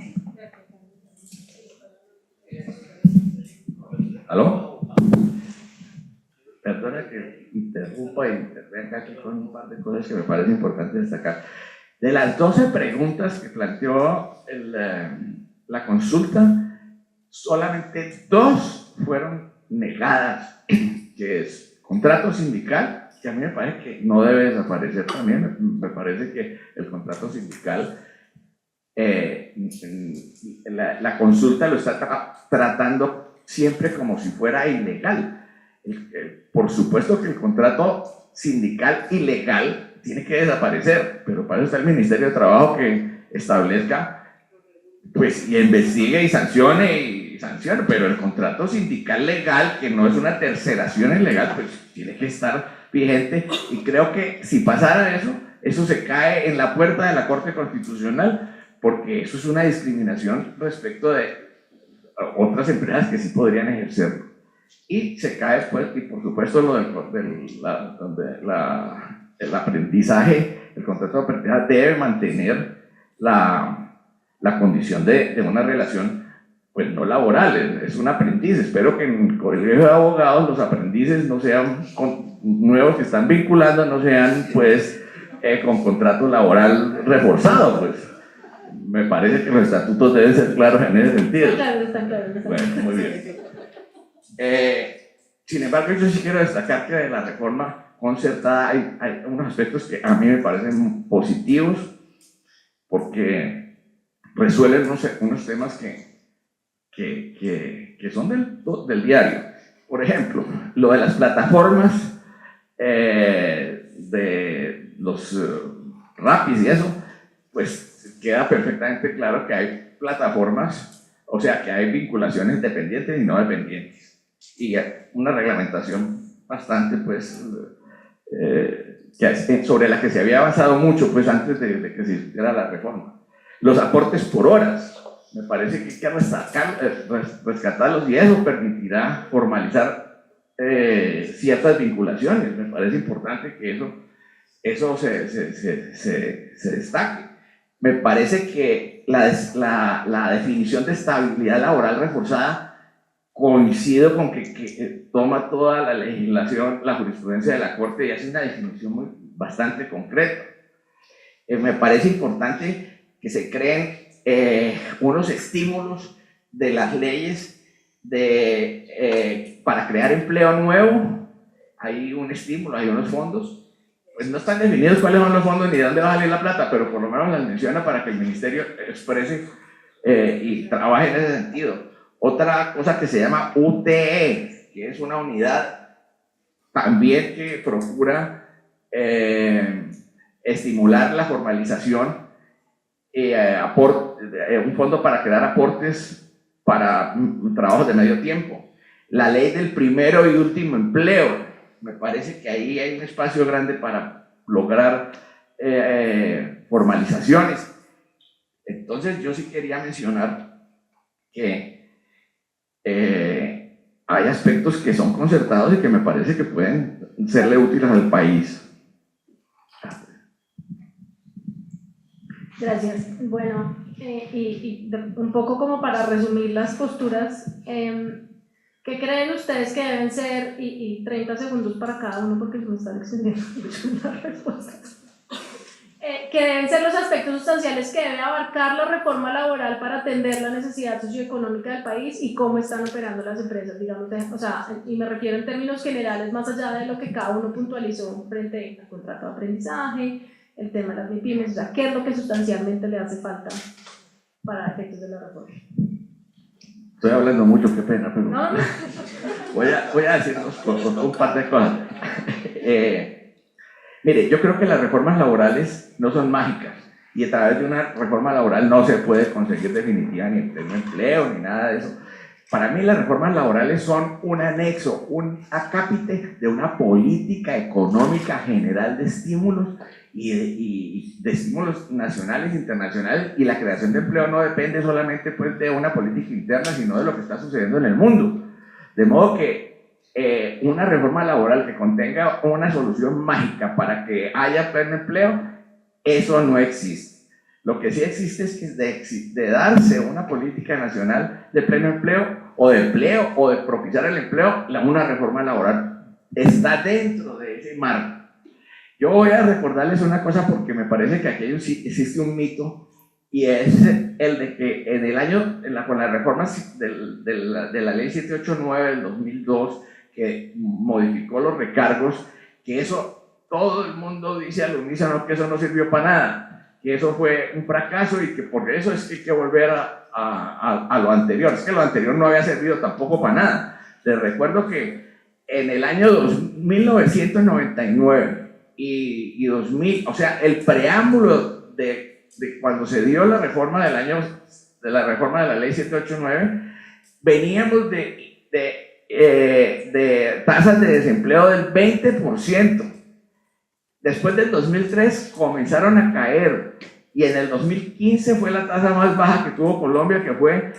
¿Aló? Perdona que interrumpa y intervenga aquí con un par de cosas que me parece importante destacar. De las 12 preguntas que planteó la consulta, solamente 2 fueron negadas, que es contrato sindical, que a mí me parece que no debe desaparecer también. Me parece que el contrato sindical, la consulta lo está tratando siempre como si fuera ilegal. Por supuesto que el contrato sindical ilegal tiene que desaparecer, pero para eso está el Ministerio de Trabajo que establezca, pues, y investigue y sancione, pero el contrato sindical legal, que no es una terceración ilegal, pues tiene que estar vigente, y creo que si pasara eso se cae en la puerta de la Corte Constitucional, porque eso es una discriminación respecto de otras empresas que sí podrían ejercerlo. Y se cae después, y por supuesto lo el aprendizaje, el contrato de aprendizaje debe mantener la condición de una relación, pues no laboral, es un aprendiz. Espero que en el colegio de abogados los aprendices no sean nuevos que están vinculando, no sean pues con contrato laboral reforzado, pues. Me parece que los estatutos deben ser claros en ese sentido. Están claros. Bueno, muy bien. Sin embargo, yo sí quiero destacar que de la reforma concertada hay unos aspectos que a mí me parecen positivos, porque resuelven unos temas que son del diario. Por ejemplo, lo de las plataformas de los Rappi y eso, pues queda perfectamente claro que hay plataformas, o sea, que hay vinculaciones dependientes y no dependientes. Y una reglamentación bastante, pues, sobre la que se había avanzado mucho, pues, antes de que se hiciera la reforma. Los aportes por horas, me parece que hay que rescatarlos y eso permitirá formalizar ciertas vinculaciones. Me parece importante que eso se destaque. Me parece que la definición de estabilidad laboral reforzada coincido con que toma toda la legislación, la jurisprudencia de la Corte y hace una definición bastante concreta. Me parece importante que se creen unos estímulos de las leyes para crear empleo nuevo. Hay un estímulo, hay unos fondos. Pues no están definidos cuáles son los fondos ni de dónde va a salir la plata, pero por lo menos las menciona para que el ministerio exprese y trabaje en ese sentido. Otra cosa que se llama UTE, que es una unidad también que procura estimular la formalización, un fondo para crear aportes para trabajos de medio tiempo. La ley del primero y último empleo, me parece que ahí hay un espacio grande para lograr formalizaciones. Entonces yo sí quería mencionar que hay aspectos que son concertados y que me parece que pueden serle útiles al país. Gracias. Bueno, un poco como para resumir las posturas, ¿qué creen ustedes que deben ser, y 30 segundos para cada uno porque se me están extendiendo mucho las respuestas, que deben ser los aspectos sustanciales que debe abarcar la reforma laboral para atender la necesidad socioeconómica del país y cómo están operando las empresas, digamos, o sea, y me refiero en términos generales, más allá de lo que cada uno puntualizó frente al contrato de aprendizaje, el tema de las MIPYMES, o sea, qué es lo que sustancialmente le hace falta para efectos de la reforma. Estoy hablando mucho, qué pena, pero no. voy a decirnos un par de cosas. Mire, yo creo que las reformas laborales no son mágicas y a través de una reforma laboral no se puede conseguir definitiva ni empleo ni nada de eso. Para mí las reformas laborales son un anexo, un acápite de una política económica general de estímulos y de estímulos nacionales e internacionales, y la creación de empleo no depende solamente pues, de una política interna, sino de lo que está sucediendo en el mundo. De modo que una reforma laboral que contenga una solución mágica para que haya pleno empleo, eso no existe. Lo que sí existe es que de darse una política nacional de pleno empleo o de propiciar el empleo, una reforma laboral está dentro de ese marco. Yo voy a recordarles una cosa porque me parece que aquí existe un mito, y es el de que con las reformas de la ley 789 del 2002, que modificó los recargos, que eso todo el mundo dice al unísono que eso no sirvió para nada, que eso fue un fracaso y que por eso es que hay que volver a lo anterior. Es que lo anterior no había servido tampoco para nada. Les recuerdo que en el año 1999 y 2000, o sea, el preámbulo de cuando se dio la reforma de la ley 789, veníamos de tasas de desempleo del 20%. Después del 2003 comenzaron a caer y en el 2015 fue la tasa más baja que tuvo Colombia, que fue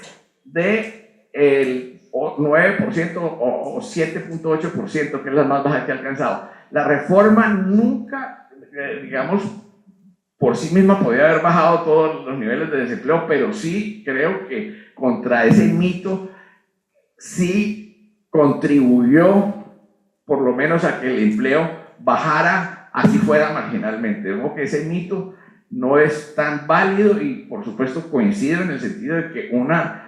de el 9% o 7.8%, que es la más baja que ha alcanzado. La reforma nunca, digamos, por sí misma podía haber bajado todos los niveles de desempleo, pero sí creo que contra ese mito sí contribuyó por lo menos a que el empleo bajara, así fuera marginalmente. Vemos que ese mito no es tan válido y por supuesto coincido en el sentido de que una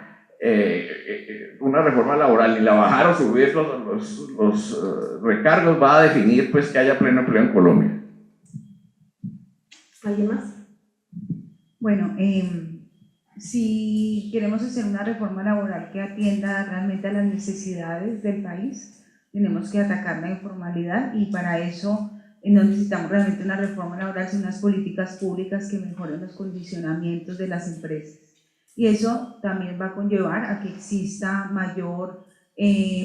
reforma laboral, ni la bajar o subir los recargos va a definir pues que haya pleno empleo en Colombia. ¿Alguien más? Bueno, si queremos hacer una reforma laboral que atienda realmente a las necesidades del país, tenemos que atacar la informalidad y para eso No necesitamos realmente una reforma laboral, sino unas políticas públicas que mejoren los condicionamientos de las empresas. Y eso también va a conllevar a que exista mayor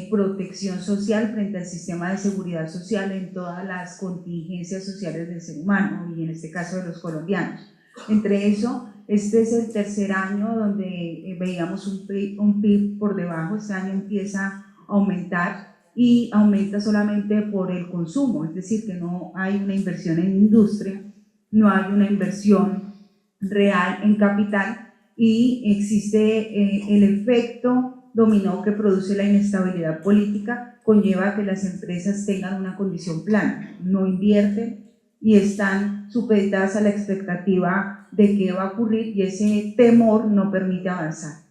protección social frente al sistema de seguridad social en todas las contingencias sociales del ser humano, y en este caso de los colombianos. Entre eso, este es el tercer año donde veíamos un PIB por debajo. Este año empieza a aumentar, y aumenta solamente por el consumo, es decir, que no hay una inversión en industria, no hay una inversión real en capital, y existe el efecto dominó que produce la inestabilidad política, conlleva a que las empresas tengan una condición plana, no invierten y están supeditadas a la expectativa de qué va a ocurrir, y ese temor no permite avanzar.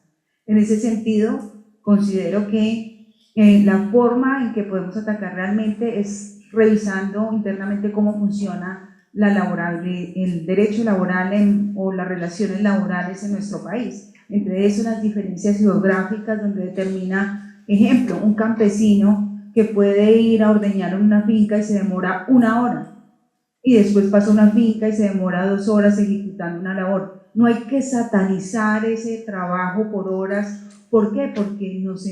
En ese sentido, considero que la forma en que podemos atacar realmente es revisando internamente cómo funciona el derecho laboral o las relaciones laborales en nuestro país. Entre eso, las diferencias geográficas, donde determina, ejemplo, un campesino que puede ir a ordeñar en una finca y se demora 1 hora, y después pasa una finca y se demora 2 horas ejecutando una labor. No hay que satanizar ese trabajo por horas. ¿Por qué? Porque nos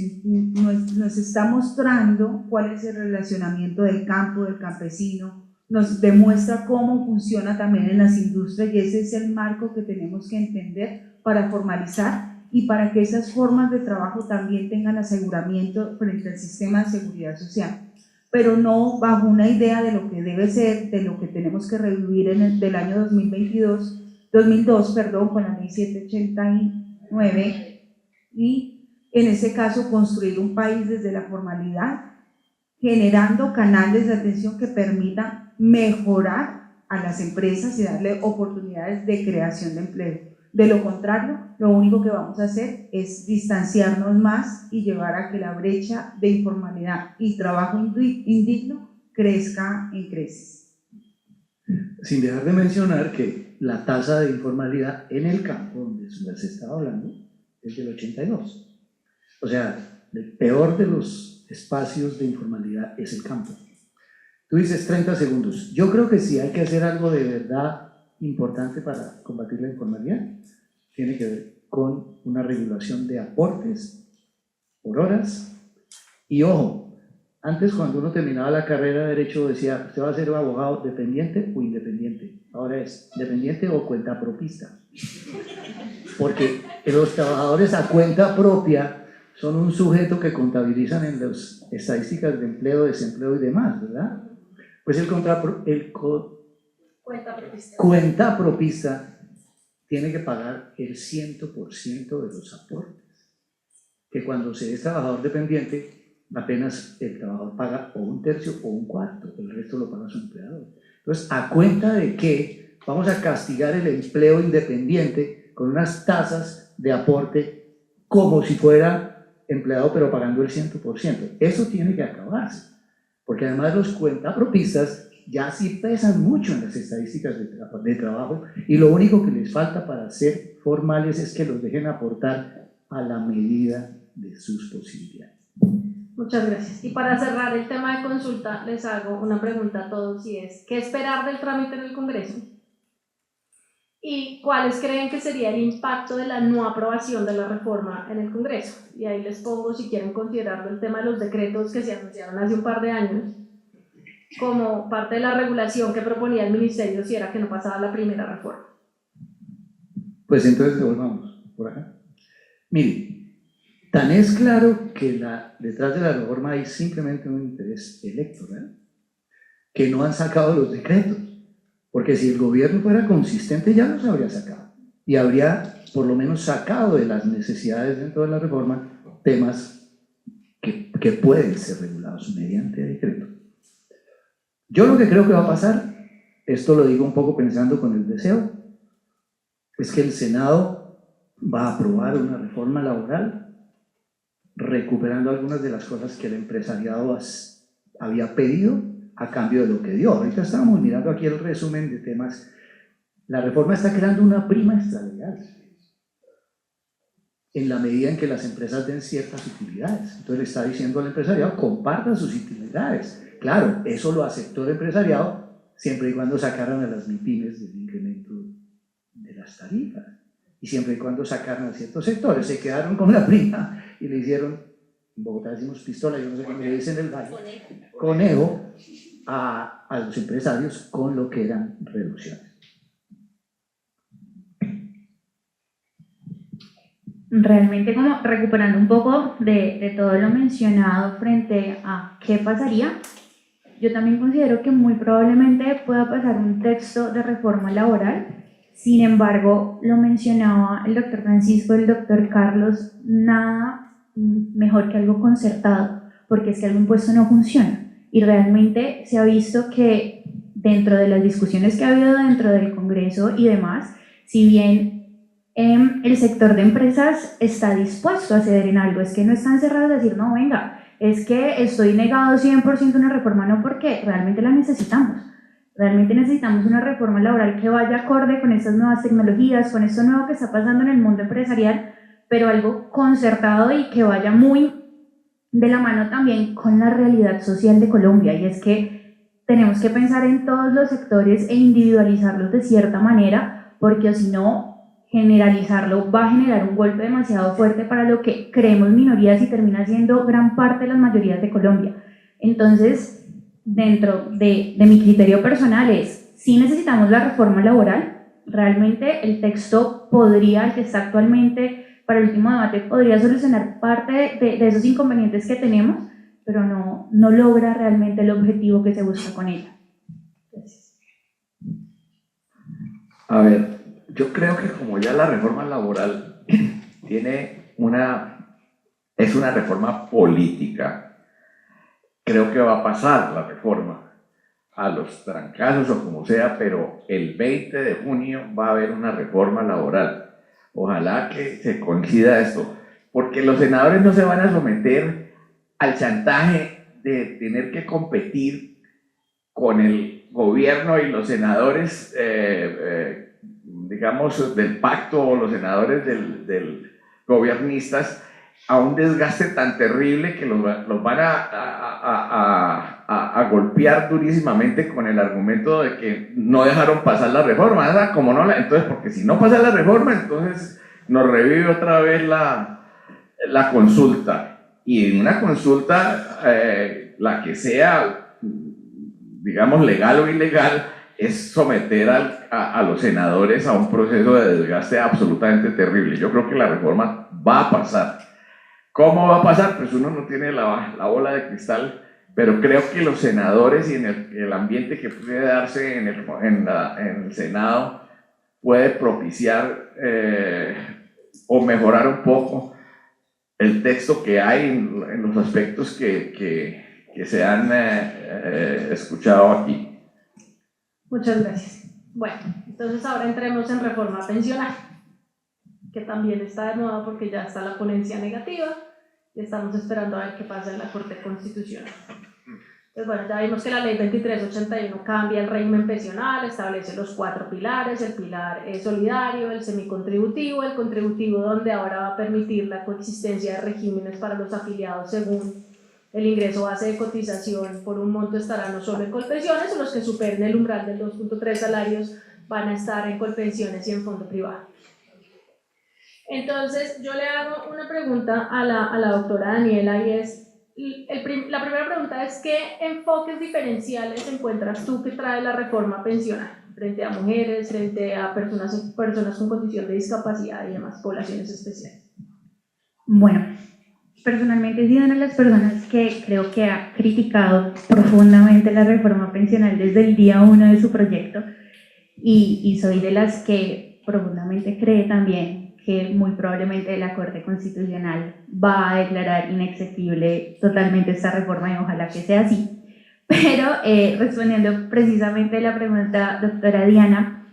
está mostrando cuál es el relacionamiento del campo, del campesino, nos demuestra cómo funciona también en las industrias, y ese es el marco que tenemos que entender para formalizar y para que esas formas de trabajo también tengan aseguramiento frente al sistema de seguridad social, pero no bajo una idea de lo que debe ser, de lo que tenemos que revivir del año 2002, con la ley 789, y en ese caso construir un país desde la formalidad, generando canales de atención que permitan mejorar a las empresas y darle oportunidades de creación de empleo. De lo contrario, lo único que vamos a hacer es distanciarnos más y llevar a que la brecha de informalidad y trabajo indigno crezca en creces. Sin dejar de mencionar que la tasa de informalidad en el campo, donde se estaba hablando, es del 82%. O sea, el peor de los espacios de informalidad es el campo. Tú dices 30 segundos. Yo creo que si hay que hacer algo de verdad importante para combatir la informalidad, tiene que ver con una regulación de aportes por horas. Y ojo, antes cuando uno terminaba la carrera de Derecho decía, ¿usted va a ser abogado dependiente o independiente? Ahora es dependiente o cuentapropista. Porque los trabajadores a cuenta propia son un sujeto que contabilizan en las estadísticas de empleo, desempleo y demás, ¿verdad? Pues el cuentapropista tiene que pagar el 100% de los aportes, que cuando se es trabajador dependiente, apenas el trabajador paga o 1/3 o 1/4, el resto lo paga su empleador. Entonces, ¿a cuenta de qué vamos a castigar el empleo independiente con unas tasas de aporte como si fuera empleado pero pagando el 100%? Eso tiene que acabarse, porque además los cuentapropistas ya sí pesan mucho en las estadísticas de trabajo, y lo único que les falta para ser formales es que los dejen aportar a la medida de sus posibilidades. Muchas gracias. Y para cerrar el tema de consulta, les hago una pregunta a todos, y es, ¿qué esperar del trámite en el Congreso? ¿Y cuáles creen que sería el impacto de la no aprobación de la reforma en el Congreso? Y ahí les pongo, si quieren considerarlo, el tema de los decretos que se anunciaron hace un par de años, como parte de la regulación que proponía el ministerio si era que no pasaba la primera reforma. Pues entonces devolvamos por acá. Mire, tan es claro que detrás de la reforma hay simplemente un interés electoral, que no han sacado los decretos, porque si el gobierno fuera consistente ya los habría sacado, y habría por lo menos sacado de las necesidades dentro de la reforma temas que pueden ser regulados mediante decreto. Yo lo que creo que va a pasar, esto lo digo un poco pensando con el deseo, es que el Senado va a aprobar una reforma laboral recuperando algunas de las cosas que el empresariado había pedido a cambio de lo que dio. Ahorita estábamos mirando aquí el resumen de temas. La reforma está creando una prima extralegal en la medida en que las empresas den ciertas utilidades. Entonces le está diciendo al empresariado, compartan sus utilidades. Claro, eso lo aceptó el empresariado siempre y cuando sacaran a las MIPYMES del incremento de las tarifas, y siempre y cuando sacaran a ciertos sectores. Se quedaron con la prima y le hicieron, en Bogotá decimos pistola, yo no sé cómo le dicen en el valle, conejo a los empresarios con lo que eran reducciones. Realmente, como recuperando un poco de todo lo mencionado frente a qué pasaría, yo también considero que muy probablemente pueda pasar un texto de reforma laboral. Sin embargo, lo mencionaba el doctor Francisco, el doctor Carlos, nada mejor que algo concertado, porque es que algún impuesto no funciona. Y realmente se ha visto que dentro de las discusiones que ha habido dentro del Congreso y demás, si bien el sector de empresas está dispuesto a ceder en algo, es que no están cerrados a decir, no, venga, es que estoy negado 100% a una reforma, no, porque realmente la necesitamos. Realmente necesitamos una reforma laboral que vaya acorde con estas nuevas tecnologías, con esto nuevo que está pasando en el mundo empresarial, pero algo concertado y que vaya muy de la mano también con la realidad social de Colombia. Y es que tenemos que pensar en todos los sectores e individualizarlos de cierta manera, porque si no, generalizarlo va a generar un golpe demasiado fuerte para lo que creemos minorías y termina siendo gran parte de las mayorías de Colombia. Entonces, dentro de mi criterio personal es, si necesitamos la reforma laboral, realmente el texto podría, el que está actualmente para el último debate, podría solucionar parte de esos inconvenientes que tenemos, pero no logra realmente el objetivo que se busca con ella. Gracias. A ver, yo creo que como ya la reforma laboral es una reforma política, creo que va a pasar la reforma a los trancazos o como sea, pero el 20 de junio va a haber una reforma laboral. Ojalá que se coincida esto, porque los senadores no se van a someter al chantaje de tener que competir con el gobierno y los senadores digamos, del pacto o los senadores del gobiernistas a un desgaste tan terrible que los van a golpear durísimamente con el argumento de que no dejaron pasar la reforma, ¿verdad? Como no entonces, porque si no pasa la reforma, entonces nos revive otra vez la consulta. Y en una consulta, la que sea, digamos, legal o ilegal, es someter a los senadores a un proceso de desgaste absolutamente terrible. Yo creo que la reforma va a pasar. ¿Cómo va a pasar? Pues uno no tiene la bola de cristal, pero creo que los senadores y en el ambiente que puede darse en el Senado puede propiciar o mejorar un poco el texto que hay en los aspectos que se han escuchado aquí. Muchas gracias. Bueno, entonces ahora entremos en reforma pensional, que también está de moda porque ya está la ponencia negativa y estamos esperando a ver qué pasa en la Corte Constitucional. Pues bueno, ya vimos que la ley 2381 cambia el régimen pensional, establece los 4 pilares, el pilar solidario, el semicontributivo, el contributivo, donde ahora va a permitir la coexistencia de regímenes para los afiliados según el ingreso base de cotización por un monto estará no solo en Colpensiones, o los que superen el umbral de 2.3 salarios van a estar en Colpensiones y en fondo privado. Entonces, yo le hago una pregunta a la doctora Daniela y es, la primera pregunta es, ¿qué enfoques diferenciales encuentras tú que trae la reforma pensional frente a mujeres, frente a personas con condición de discapacidad y demás poblaciones especiales? Bueno, personalmente he sido una de las personas que creo que ha criticado profundamente la reforma pensional desde el día 1 de su proyecto y soy de las que profundamente cree también que muy probablemente la Corte Constitucional va a declarar inexequible totalmente esta reforma y ojalá que sea así. Pero respondiendo precisamente a la pregunta, doctora Diana,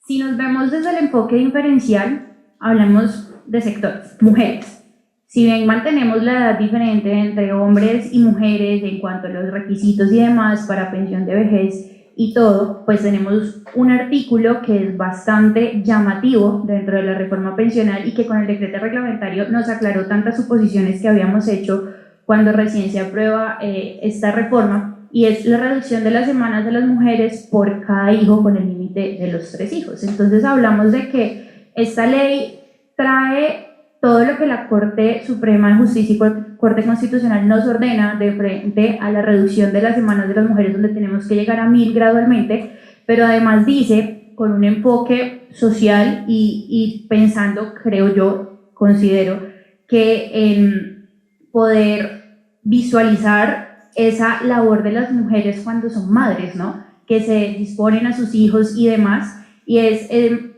si nos vemos desde el enfoque diferencial, hablamos de sectores, mujeres. Si bien mantenemos la edad diferente entre hombres y mujeres en cuanto a los requisitos y demás para pensión de vejez y todo, pues tenemos un artículo que es bastante llamativo dentro de la reforma pensional y que con el decreto reglamentario nos aclaró tantas suposiciones que habíamos hecho cuando recién se aprueba esta reforma, y es la reducción de las semanas de las mujeres por cada hijo con el límite de los 3 hijos. Entonces hablamos de que esta ley trae todo lo que la Corte Suprema de Justicia y Corte Constitucional nos ordena de frente a la reducción de las semanas de las mujeres, donde tenemos que llegar a 1000 gradualmente, pero además dice, con un enfoque social y pensando, creo yo, considero, que en poder visualizar esa labor de las mujeres cuando son madres, ¿no? Que se disponen a sus hijos y demás, y es...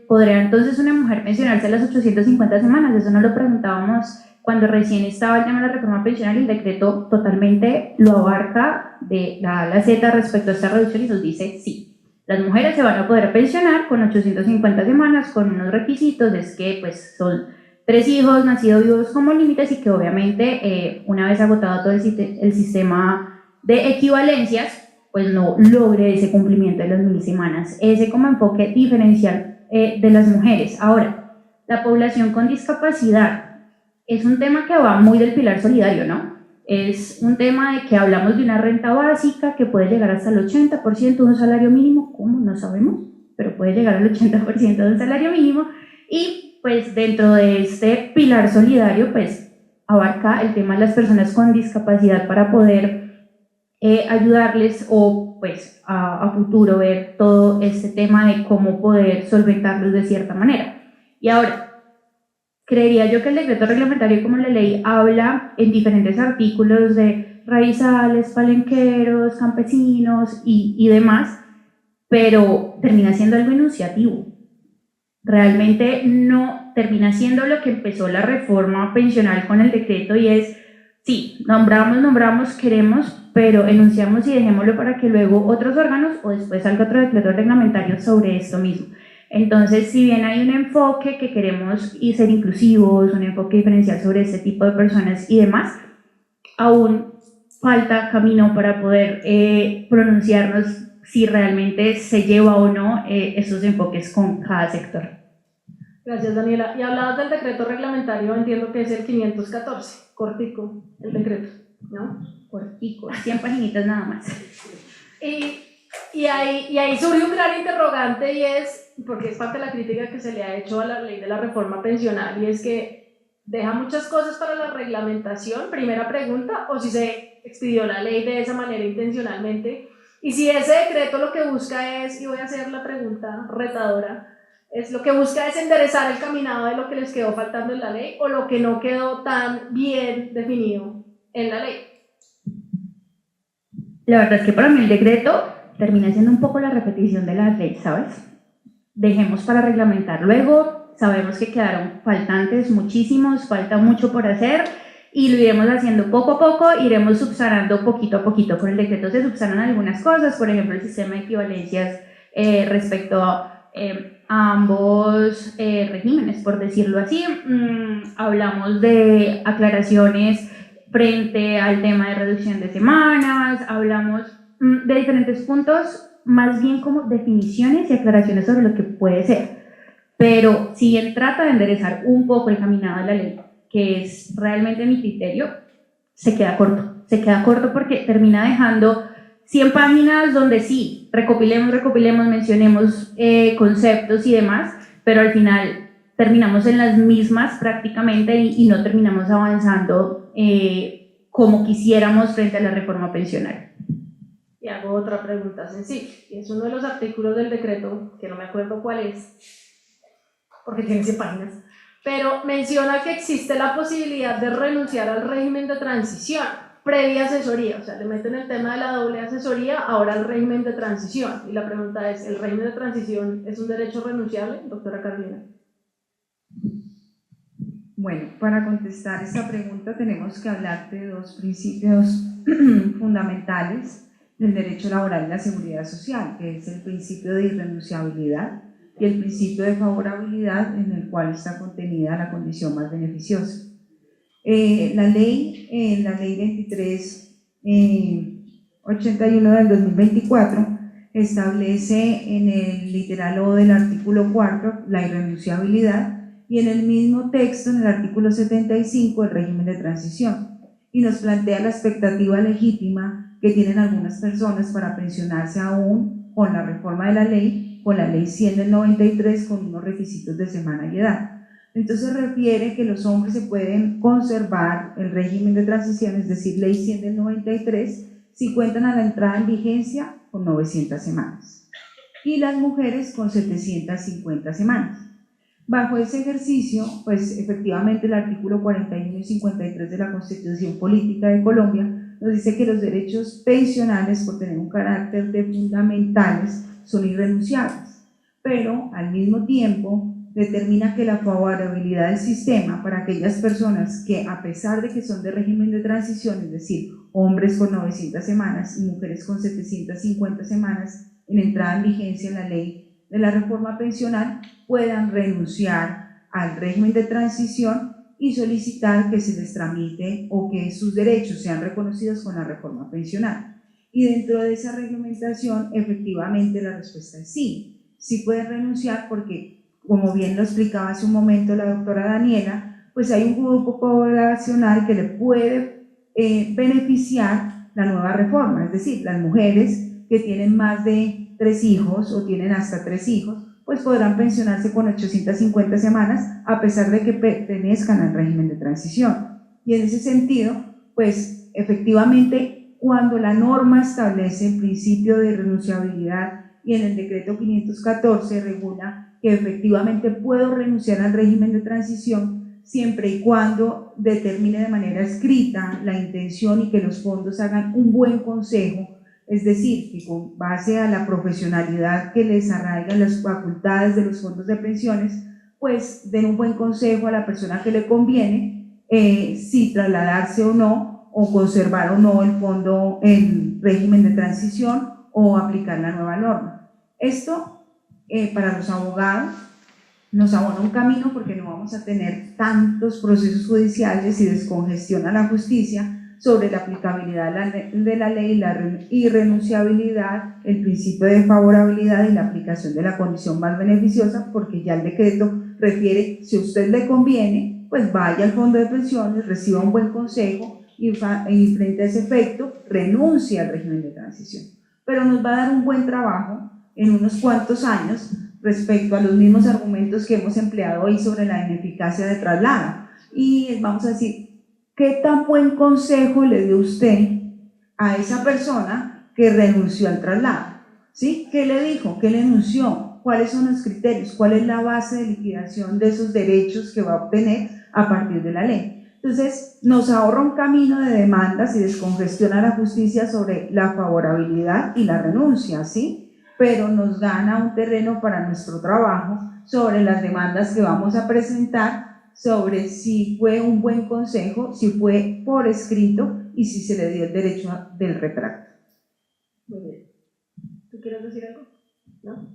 ¿podría entonces una mujer pensionarse a las 850 semanas? Eso nos lo preguntábamos cuando recién estaba el tema de la reforma pensional, y el decreto totalmente lo abarca de la A a la Z respecto a esta reducción y nos dice sí. Las mujeres se van a poder pensionar con 850 semanas con unos requisitos, es que pues son 3 hijos nacidos vivos como límites y que obviamente una vez agotado todo el sistema de equivalencias, pues no logre ese cumplimiento de las 1000 semanas. Ese como enfoque diferencial de las mujeres. Ahora, la población con discapacidad es un tema que va muy del pilar solidario, ¿no? Es un tema de que hablamos de una renta básica que puede llegar hasta el 80% de un salario mínimo, ¿cómo? No sabemos, pero puede llegar al 80% de un salario mínimo, y pues dentro de este pilar solidario pues abarca el tema de las personas con discapacidad para poder ayudarles o pues a futuro ver todo este tema de cómo poder solventarlos de cierta manera. Y ahora, creería yo que el decreto reglamentario como la ley habla en diferentes artículos de raizales, palenqueros, campesinos y demás, pero termina siendo algo enunciativo. Realmente no termina siendo lo que empezó la reforma pensional con el decreto, y es, sí, nombramos, queremos, pero enunciamos y dejémoslo para que luego otros órganos o después salga otro decreto reglamentario sobre esto mismo. Entonces, si bien hay un enfoque que queremos y ser inclusivos, un enfoque diferencial sobre este tipo de personas y demás, aún falta camino para poder pronunciarnos si realmente se lleva o no esos enfoques con cada sector. Gracias, Daniela. Y hablabas del decreto reglamentario, entiendo que es el 514, cortico, el decreto, ¿no? Cortico, 100 paginitas nada más. Y ahí surge un gran interrogante, y es, porque es parte de la crítica que se le ha hecho a la ley de la reforma pensional, y es que deja muchas cosas para la reglamentación, primera pregunta, o si se expidió la ley de esa manera intencionalmente, y si ese decreto lo que busca es, y voy a hacer la pregunta retadora, es lo que busca es enderezar el caminado de lo que les quedó faltando en la ley, o lo que no quedó tan bien definido en la ley. La verdad es que para mí el decreto termina siendo un poco la repetición de la ley, ¿sabes? Dejemos para reglamentar luego, sabemos que quedaron faltantes muchísimos, falta mucho por hacer, y lo iremos haciendo poco a poco, iremos subsanando poquito a poquito. Con el decreto se subsanan algunas cosas, por ejemplo el sistema de equivalencias respecto a ambos regímenes, por decirlo así. Hablamos de aclaraciones frente al tema de reducción de semanas, hablamos de diferentes puntos, más bien como definiciones y aclaraciones sobre lo que puede ser. Pero si bien trata de enderezar un poco el caminado de la ley, que es realmente mi criterio, se queda corto porque termina dejando 100 páginas donde sí, recopilemos, mencionemos conceptos y demás, pero al final terminamos en las mismas prácticamente y no terminamos avanzando como quisiéramos frente a la reforma pensional. Y hago otra pregunta sencilla, y es uno de los artículos del decreto, que no me acuerdo cuál es, porque tiene 100 páginas, pero menciona que existe la posibilidad de renunciar al régimen de transición previa asesoría, o sea, le meten el tema de la doble asesoría ahora al régimen de transición, y la pregunta es, ¿el régimen de transición es un derecho renunciable, doctora Carolina? Bueno, para contestar esta pregunta tenemos que hablar de 2 principios fundamentales del derecho laboral y la seguridad social, que es el principio de irrenunciabilidad y el principio de favorabilidad, en el cual está contenida la condición más beneficiosa. La ley 2381 del 2024 establece en el literal O del artículo 4 la irrenunciabilidad, y en el mismo texto, en el artículo 75, el régimen de transición. y nos plantea la expectativa legítima que tienen algunas personas para pensionarse aún con la reforma de la ley, con la ley 100 del 93, con unos requisitos de semana y edad. Entonces refiere que los hombres se pueden conservar el régimen de transición, es decir, ley 100 del 93, si cuentan a la entrada en vigencia con 900 semanas y las mujeres con 750 semanas. Bajo ese ejercicio, pues efectivamente el artículo 41 y 53 de la Constitución Política de Colombia nos dice que los derechos pensionales, por tener un carácter de fundamentales, son irrenunciables, pero al mismo tiempo determina que la favorabilidad del sistema para aquellas personas que, a pesar de que son de régimen de transición, es decir, hombres con 900 semanas y mujeres con 750 semanas en entrada en vigencia en la ley de la reforma pensional, puedan renunciar al régimen de transición y solicitar que se les tramite o que sus derechos sean reconocidos con la reforma pensional. Y dentro de esa reglamentación, efectivamente, la respuesta es sí. Sí pueden renunciar porque, como bien lo explicaba hace un momento la doctora Daniela, pues hay un grupo poblacional que le puede beneficiar la nueva reforma, es decir, las mujeres que tienen más de 3 hijos o tienen hasta 3 hijos, pues podrán pensionarse con 850 semanas a pesar de que pertenezcan al régimen de transición. Y en ese sentido, pues efectivamente, cuando la norma establece el principio de renunciabilidad y en el decreto 514 regula que efectivamente puedo renunciar al régimen de transición siempre y cuando determine de manera escrita la intención y que los fondos hagan un buen consejo, es decir, que con base a la profesionalidad que les arraigan las facultades de los fondos de pensiones, pues den un buen consejo a la persona que le conviene si trasladarse o no, o conservar o no el fondo en régimen de transición o aplicar la nueva norma. Esto para los abogados nos abona un camino porque no vamos a tener tantos procesos judiciales y descongestiona la justicia sobre la aplicabilidad de la ley, la irrenunciabilidad, el principio de favorabilidad y la aplicación de la condición más beneficiosa, porque ya el decreto refiere, si a usted le conviene, pues vaya al fondo de pensiones, reciba un buen consejo y frente a ese efecto renuncie al régimen de transición. Pero nos va a dar un buen trabajo en unos cuantos años respecto a los mismos argumentos que hemos empleado hoy sobre la ineficacia de traslado. Y vamos a decir, ¿qué tan buen consejo le dio usted a esa persona que renunció al traslado? ¿Sí? ¿Qué le dijo? ¿Qué le enunció? ¿Cuáles son los criterios? ¿Cuál es la base de liquidación de esos derechos que va a obtener a partir de la ley? Entonces, nos ahorra un camino de demandas y descongestiona la justicia sobre la favorabilidad y la renuncia, ¿sí? Pero nos gana un terreno para nuestro trabajo sobre las demandas que vamos a presentar, sobre si fue un buen consejo, si fue por escrito y si se le dio el derecho del retracto. Muy bien. ¿Tú quieres decir algo? ¿No?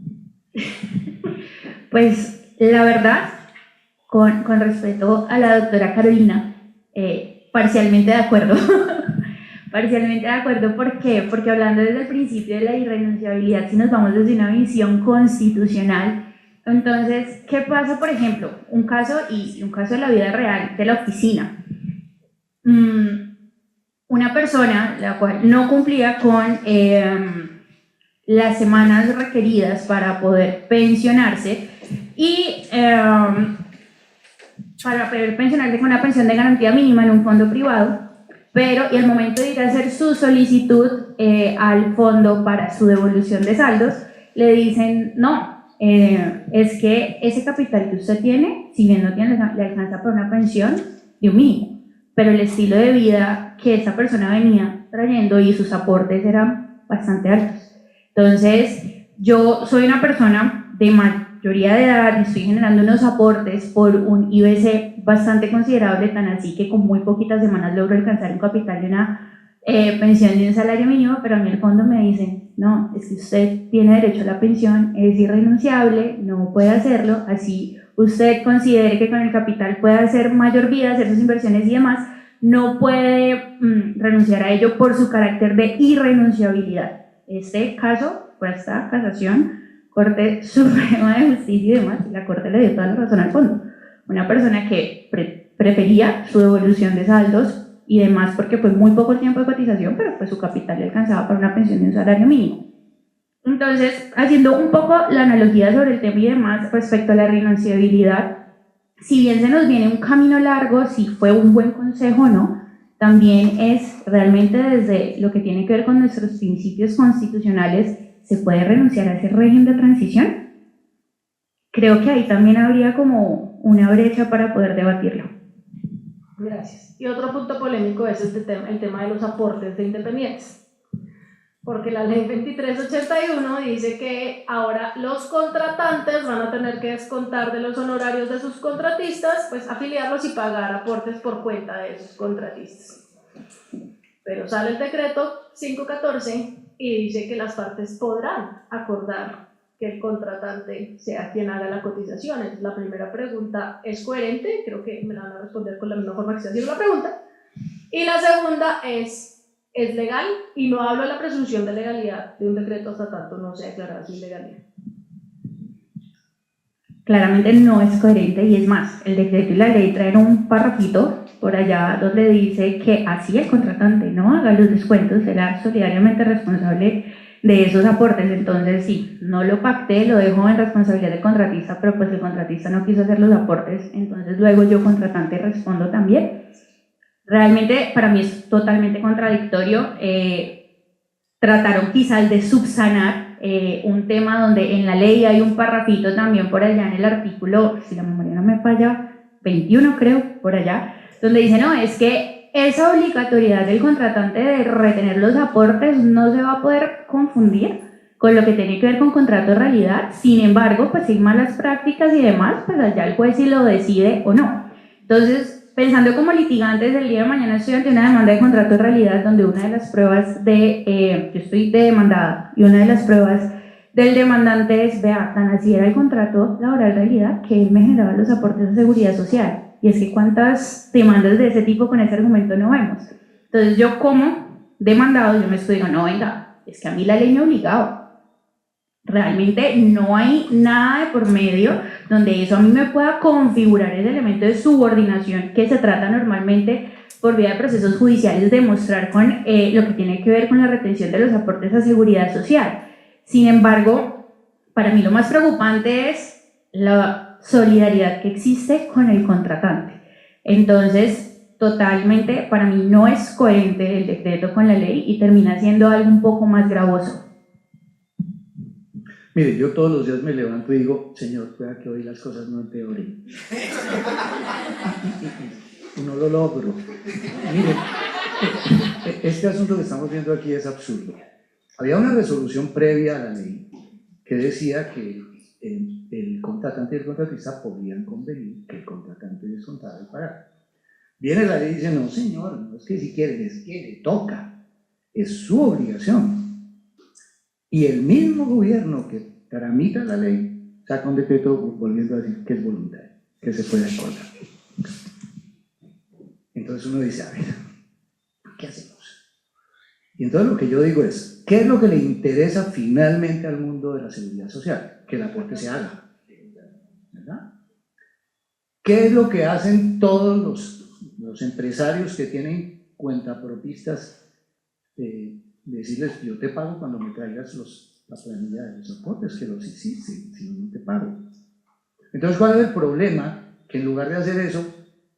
Pues la verdad, con respeto a la doctora Carolina, parcialmente de acuerdo. Parcialmente de acuerdo, ¿por qué? Porque hablando desde el principio de la irrenunciabilidad, si nos vamos desde una visión constitucional, entonces, ¿qué pasa, por ejemplo? Un caso de la vida real, de la oficina. Una persona la cual no cumplía con las semanas requeridas para poder pensionarse y para poder pensionarse con una pensión de garantía mínima en un fondo privado, pero y al momento de ir a hacer su solicitud al fondo para su devolución de saldos, le dicen, no, es que ese capital que usted tiene, si bien no tiene, le alcanza para una pensión de un mínimo, pero el estilo de vida que esa persona venía trayendo y sus aportes eran bastante altos. Entonces, yo soy una persona de mayoría de edad y estoy generando unos aportes por un IBC bastante considerable, tan así que con muy poquitas semanas logro alcanzar un capital de una pensión de un salario mínimo, pero a mí el fondo me dicen, no, es que usted tiene derecho a la pensión, es irrenunciable, no puede hacerlo, así usted considere que con el capital puede hacer mayor vida, hacer sus inversiones y demás, no puede renunciar a ello por su carácter de irrenunciabilidad. Este caso, por esta casación, Corte Suprema de Justicia y demás, la Corte le dio toda la razón al fondo. Una persona que prefería su devolución de saldos y demás, porque fue muy poco el tiempo de cotización, pero pues su capital le alcanzaba para una pensión de un salario mínimo. Entonces, haciendo un poco la analogía sobre el tema y demás respecto a la renunciabilidad, si bien se nos viene un camino largo, si fue un buen consejo o no, también es realmente desde lo que tiene que ver con nuestros principios constitucionales, ¿se puede renunciar a ese régimen de transición? Creo que ahí también habría como una brecha para poder debatirlo. Gracias. Y otro punto polémico es el tema de los aportes de independientes. Porque la ley 2381 dice que ahora los contratantes van a tener que descontar de los honorarios de sus contratistas, pues afiliarlos y pagar aportes por cuenta de esos contratistas. Pero sale el decreto 514 y dice que las partes podrán acordar que el contratante sea quien haga la cotización. Entonces, la primera pregunta es coherente, creo que me la van a responder con la misma forma que se hace la pregunta. Y la segunda es legal, y no hablo de la presunción de legalidad de un decreto hasta tanto no sea declarada su ilegalidad. Claramente no es coherente, y es más, el decreto y la ley traen un parrafito por allá donde dice que así el contratante no haga los descuentos, será solidariamente responsable de esos aportes. Entonces sí, no lo pacté, lo dejo en responsabilidad del contratista, pero pues el contratista no quiso hacer los aportes, entonces luego yo contratante respondo también. Realmente para mí es totalmente contradictorio. Trataron quizás de subsanar un tema donde en la ley hay un parrafito también por allá en el artículo, si la memoria no me falla, 21 creo, por allá, donde dice, no, es que esa obligatoriedad del contratante de retener los aportes no se va a poder confundir con lo que tiene que ver con contrato de realidad. Sin embargo, pues sin malas prácticas y demás, pues allá el juez sí lo decide o no. Entonces, pensando como litigantes, el día de mañana estoy ante una demanda de contrato de realidad donde una de las pruebas yo estoy de demandada, y una de las pruebas del demandante es, vea, tan así era el contrato laboral realidad que él me generaba los aportes de seguridad social. Y es que cuántas demandas de ese tipo con ese argumento no vemos. Entonces yo como demandado, yo me estoy diciendo, no, venga, es que a mí la ley me obligaba. Realmente no hay nada de por medio donde eso a mí me pueda configurar el elemento de subordinación que se trata normalmente por vía de procesos judiciales de mostrar con lo que tiene que ver con la retención de los aportes a seguridad social. Sin embargo, para mí lo más preocupante es la solidaridad que existe con el contratante. Entonces, totalmente, para mí no es coherente el decreto con la ley y termina siendo algo un poco más gravoso. Mire, yo todos los días me levanto y digo, Señor, pueda que hoy las cosas no empeoren. Y no lo logro. Mire, este asunto que estamos viendo aquí es absurdo. Había una resolución previa a la ley que decía que el contratante y el contratista podían convenir que el contratante descontara el pagar. Viene la ley y dice, no señor, no es que si quiere, es que le toca, es su obligación. Y el mismo gobierno que tramita la ley saca un decreto volviendo a decir que es voluntario, que se puede acordar. Entonces uno dice, a ver, ¿qué hacemos? Y entonces lo que yo digo es, ¿qué es lo que le interesa finalmente al mundo de la seguridad social? Que el aporte se haga, ¿verdad? ¿Qué es lo que hacen todos los empresarios que tienen cuentapropistas? Decirles, yo te pago cuando me traigas la planilla de los aportes, que los hiciste, si no, no te pago. Entonces, ¿cuál es el problema? Que en lugar de hacer eso,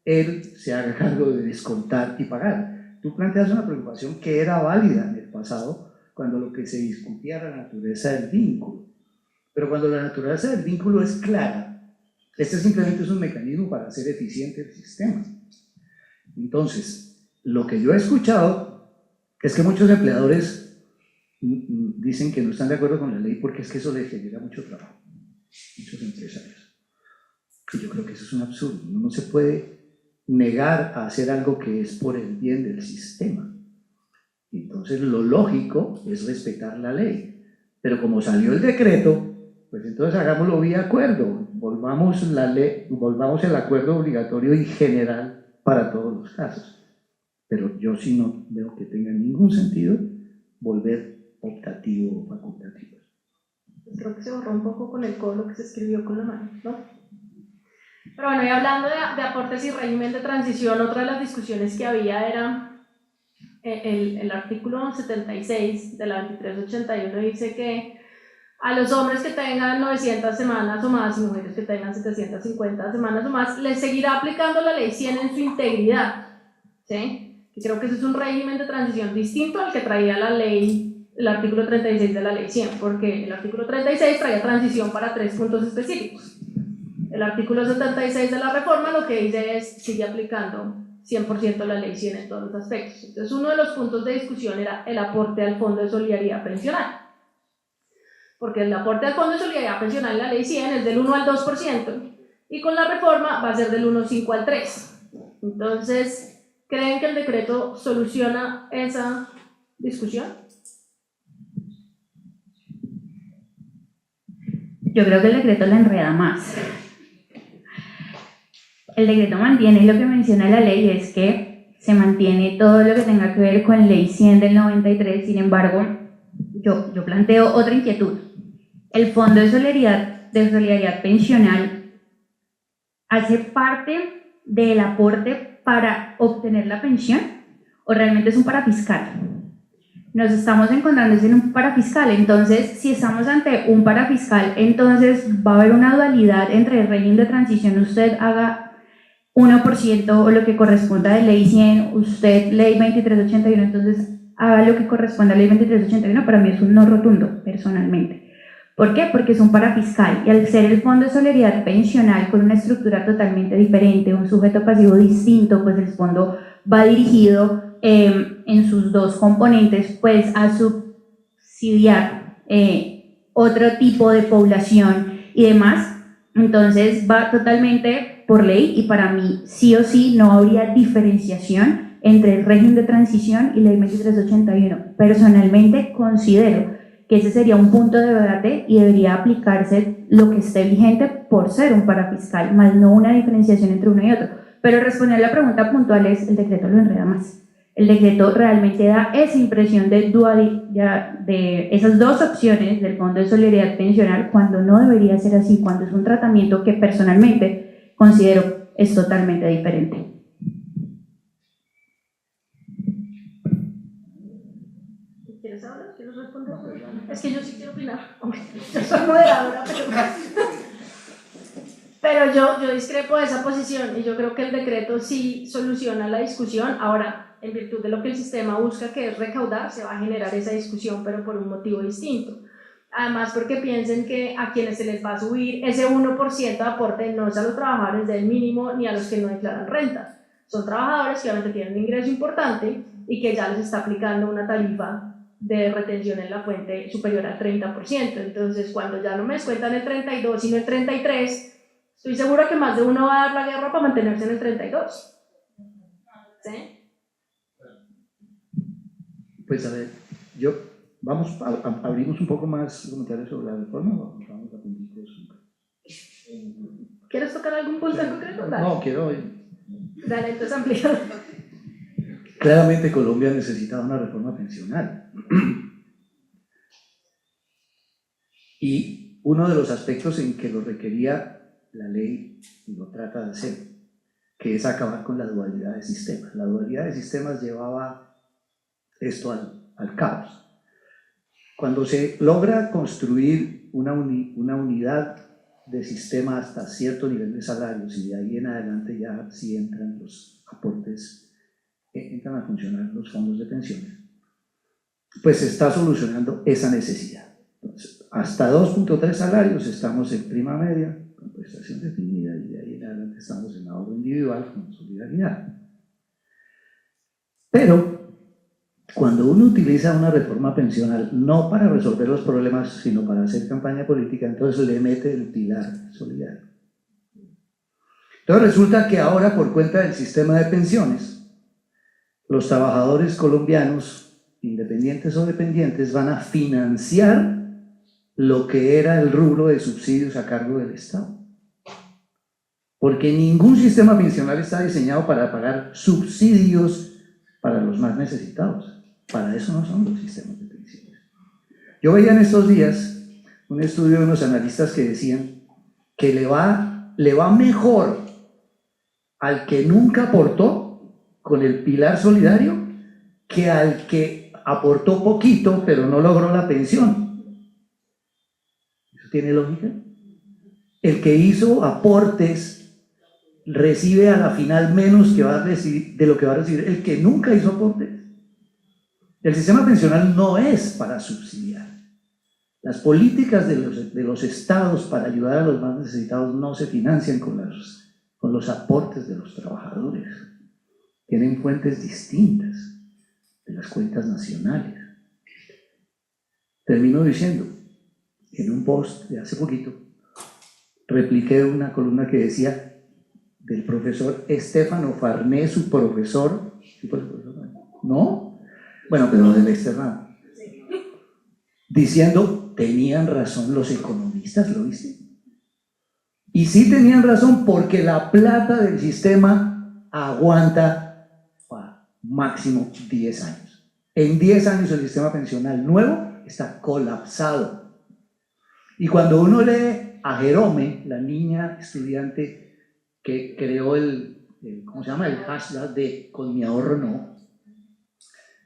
él se haga cargo de descontar y pagar. Tú planteas una preocupación que era válida en el pasado, cuando lo que se discutía era la naturaleza del vínculo. Pero cuando la naturaleza del vínculo es clara, este simplemente es un mecanismo para hacer eficiente el sistema. Entonces, lo que yo he escuchado es que muchos empleadores dicen que no están de acuerdo con la ley porque es que eso les genera mucho trabajo, muchos empresarios. Y yo creo que eso es un absurdo. Uno no se puede negar a hacer algo que es por el bien del sistema. Entonces lo lógico es respetar la ley. Pero como salió el decreto, pues entonces hagámoslo vía acuerdo. Volvamos el acuerdo obligatorio y general para todos los casos. Pero yo sí no veo que tenga ningún sentido volver optativo o facultativo. Creo que se borró un poco con el código que se escribió con la mano, ¿no? Pero bueno, y hablando de aportes y régimen de transición, otra de las discusiones que había era el artículo 76 de la 2381 dice que a los hombres que tengan 900 semanas o más y mujeres que tengan 750 semanas o más, les seguirá aplicando la ley 100 en su integridad, ¿sí? Y creo que eso es un régimen de transición distinto al que traía la ley, el artículo 36 de la ley 100, porque el artículo 36 traía transición para 3 puntos específicos. El artículo 76 de la reforma lo que dice es, sigue aplicando 100% la ley 100 en todos los aspectos. Entonces, uno de los puntos de discusión era el aporte al Fondo de Solidaridad Pensional. Porque el aporte al Fondo de Solidaridad Pensional en la ley 100 es del 1 al 2%, y con la reforma va a ser del 1,5 al 3%. Entonces, ¿creen que el decreto soluciona esa discusión? Yo creo que el decreto la enreda más. El decreto mantiene lo que menciona la ley, es que se mantiene todo lo que tenga que ver con ley 100 del 93, sin embargo, yo planteo otra inquietud. El Fondo de Solidaridad Pensional hace parte del aporte para obtener la pensión o realmente es un parafiscal. Nos estamos encontrando en un parafiscal, entonces si estamos ante un parafiscal, entonces va a haber una dualidad entre el régimen de transición, usted haga 1% o lo que corresponda de ley 100, usted ley 2381, entonces haga lo que corresponda a ley 2381, para mí es un no rotundo, personalmente. ¿Por qué? Porque es un parafiscal y al ser el Fondo de Solidaridad Pensional con una estructura totalmente diferente, un sujeto pasivo distinto, pues el fondo va dirigido en sus dos componentes pues a subsidiar otro tipo de población y demás, entonces va totalmente por ley y para mí sí o sí no habría diferenciación entre el régimen de transición y ley 2381. Personalmente considero que ese sería un punto de debate y debería aplicarse lo que esté vigente por ser un parafiscal, más no una diferenciación entre uno y otro. Pero responder a la pregunta puntual es, el decreto lo enreda más. El decreto realmente da esa impresión de dualidad, de esas dos opciones del Fondo de Solidaridad Pensional, cuando no debería ser así, cuando es un tratamiento que personalmente considero es totalmente diferente. ¿Quieres hablar? ¿Quieres responder? Es que yo sí quiero opinar. Yo soy moderadora, pero yo discrepo de esa posición y yo creo que el decreto sí soluciona la discusión. Ahora, en virtud de lo que el sistema busca, que es recaudar, se va a generar esa discusión, pero por un motivo distinto. Además, porque piensen que a quienes se les va a subir ese 1% de aporte no es a los trabajadores del mínimo ni a los que no declaran renta. Son trabajadores que obviamente tienen un ingreso importante y que ya les está aplicando una tarifa de retención en la fuente superior al 30%. Entonces, cuando ya no me descuentan el 32 sino el 33, estoy segura que más de uno va a dar la guerra para mantenerse en el 32. ¿Sí? Pues a ver, abrimos un poco más comentarios sobre la reforma, vamos a puntitos. ¿Quieres tocar algún punto en concreto? Dale. No, quiero. Dale, entonces amplíalo. Claramente Colombia necesitaba una reforma pensional. Y uno de los aspectos en que lo requería la ley, y lo trata de hacer, que es acabar con la dualidad de sistemas. La dualidad de sistemas llevaba esto al caos. Cuando se logra construir una unidad de sistema hasta cierto nivel de salarios y de ahí en adelante ya sí entran los aportes, entran a funcionar los fondos de pensiones, pues se está solucionando esa necesidad. Entonces, hasta 2.3 salarios estamos en prima media, con prestación definida, y de ahí en adelante estamos en ahorro individual con solidaridad. Pero cuando uno utiliza una reforma pensional no para resolver los problemas, sino para hacer campaña política, entonces le mete el pilar solidario. Entonces resulta que ahora, por cuenta del sistema de pensiones, los trabajadores colombianos, independientes o dependientes, van a financiar lo que era el rubro de subsidios a cargo del Estado. Porque ningún sistema pensional está diseñado para pagar subsidios para los más necesitados. Para eso no son los sistemas de pensiones. Yo veía en estos días un estudio de unos analistas que decían que le va le va mejor al que nunca aportó con el pilar solidario que al que aportó poquito pero no logró la pensión. ¿Eso tiene lógica? El que hizo aportes recibe a la final menos que va a recibir, de lo que va a recibir el que nunca hizo aportes. El sistema pensional no es para subsidiar. Las políticas de los estados para ayudar a los más necesitados no se financian con los aportes de los trabajadores. Tienen fuentes distintas de las cuentas nacionales. Termino diciendo, en un post de hace poquito, repliqué una columna que decía del profesor Estefano Farné, su profesor, ¿no? Bueno, pero del externado, diciendo, tenían razón los economistas, ¿lo viste? Y sí tenían razón porque la plata del sistema aguanta máximo 10 años. En 10 años el sistema pensional nuevo está colapsado. Y cuando uno lee a Jerome, la niña estudiante que creó ¿cómo se llama? El hashtag de con mi ahorro no,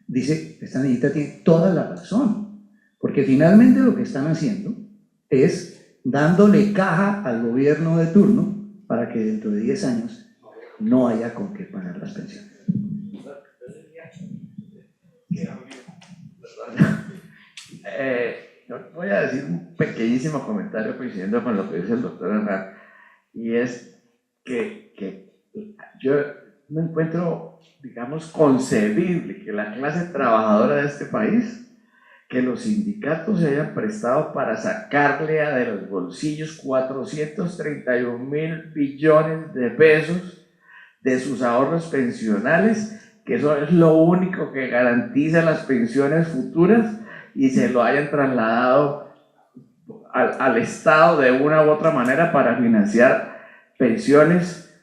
dice, esta niñita tiene toda la razón, porque finalmente lo que están haciendo es dándole caja al gobierno de turno para que dentro de 10 años no haya con qué pagar las pensiones. Yo voy a decir un pequeñísimo comentario coincidiendo con lo que dice el doctor Herrán, y es que yo no encuentro, digamos, concebible que la clase trabajadora de este país, que los sindicatos se hayan prestado para sacarle de los bolsillos 431.000 billones de pesos de sus ahorros pensionales, que eso es lo único que garantiza las pensiones futuras, y se lo hayan trasladado al Estado de una u otra manera para financiar pensiones,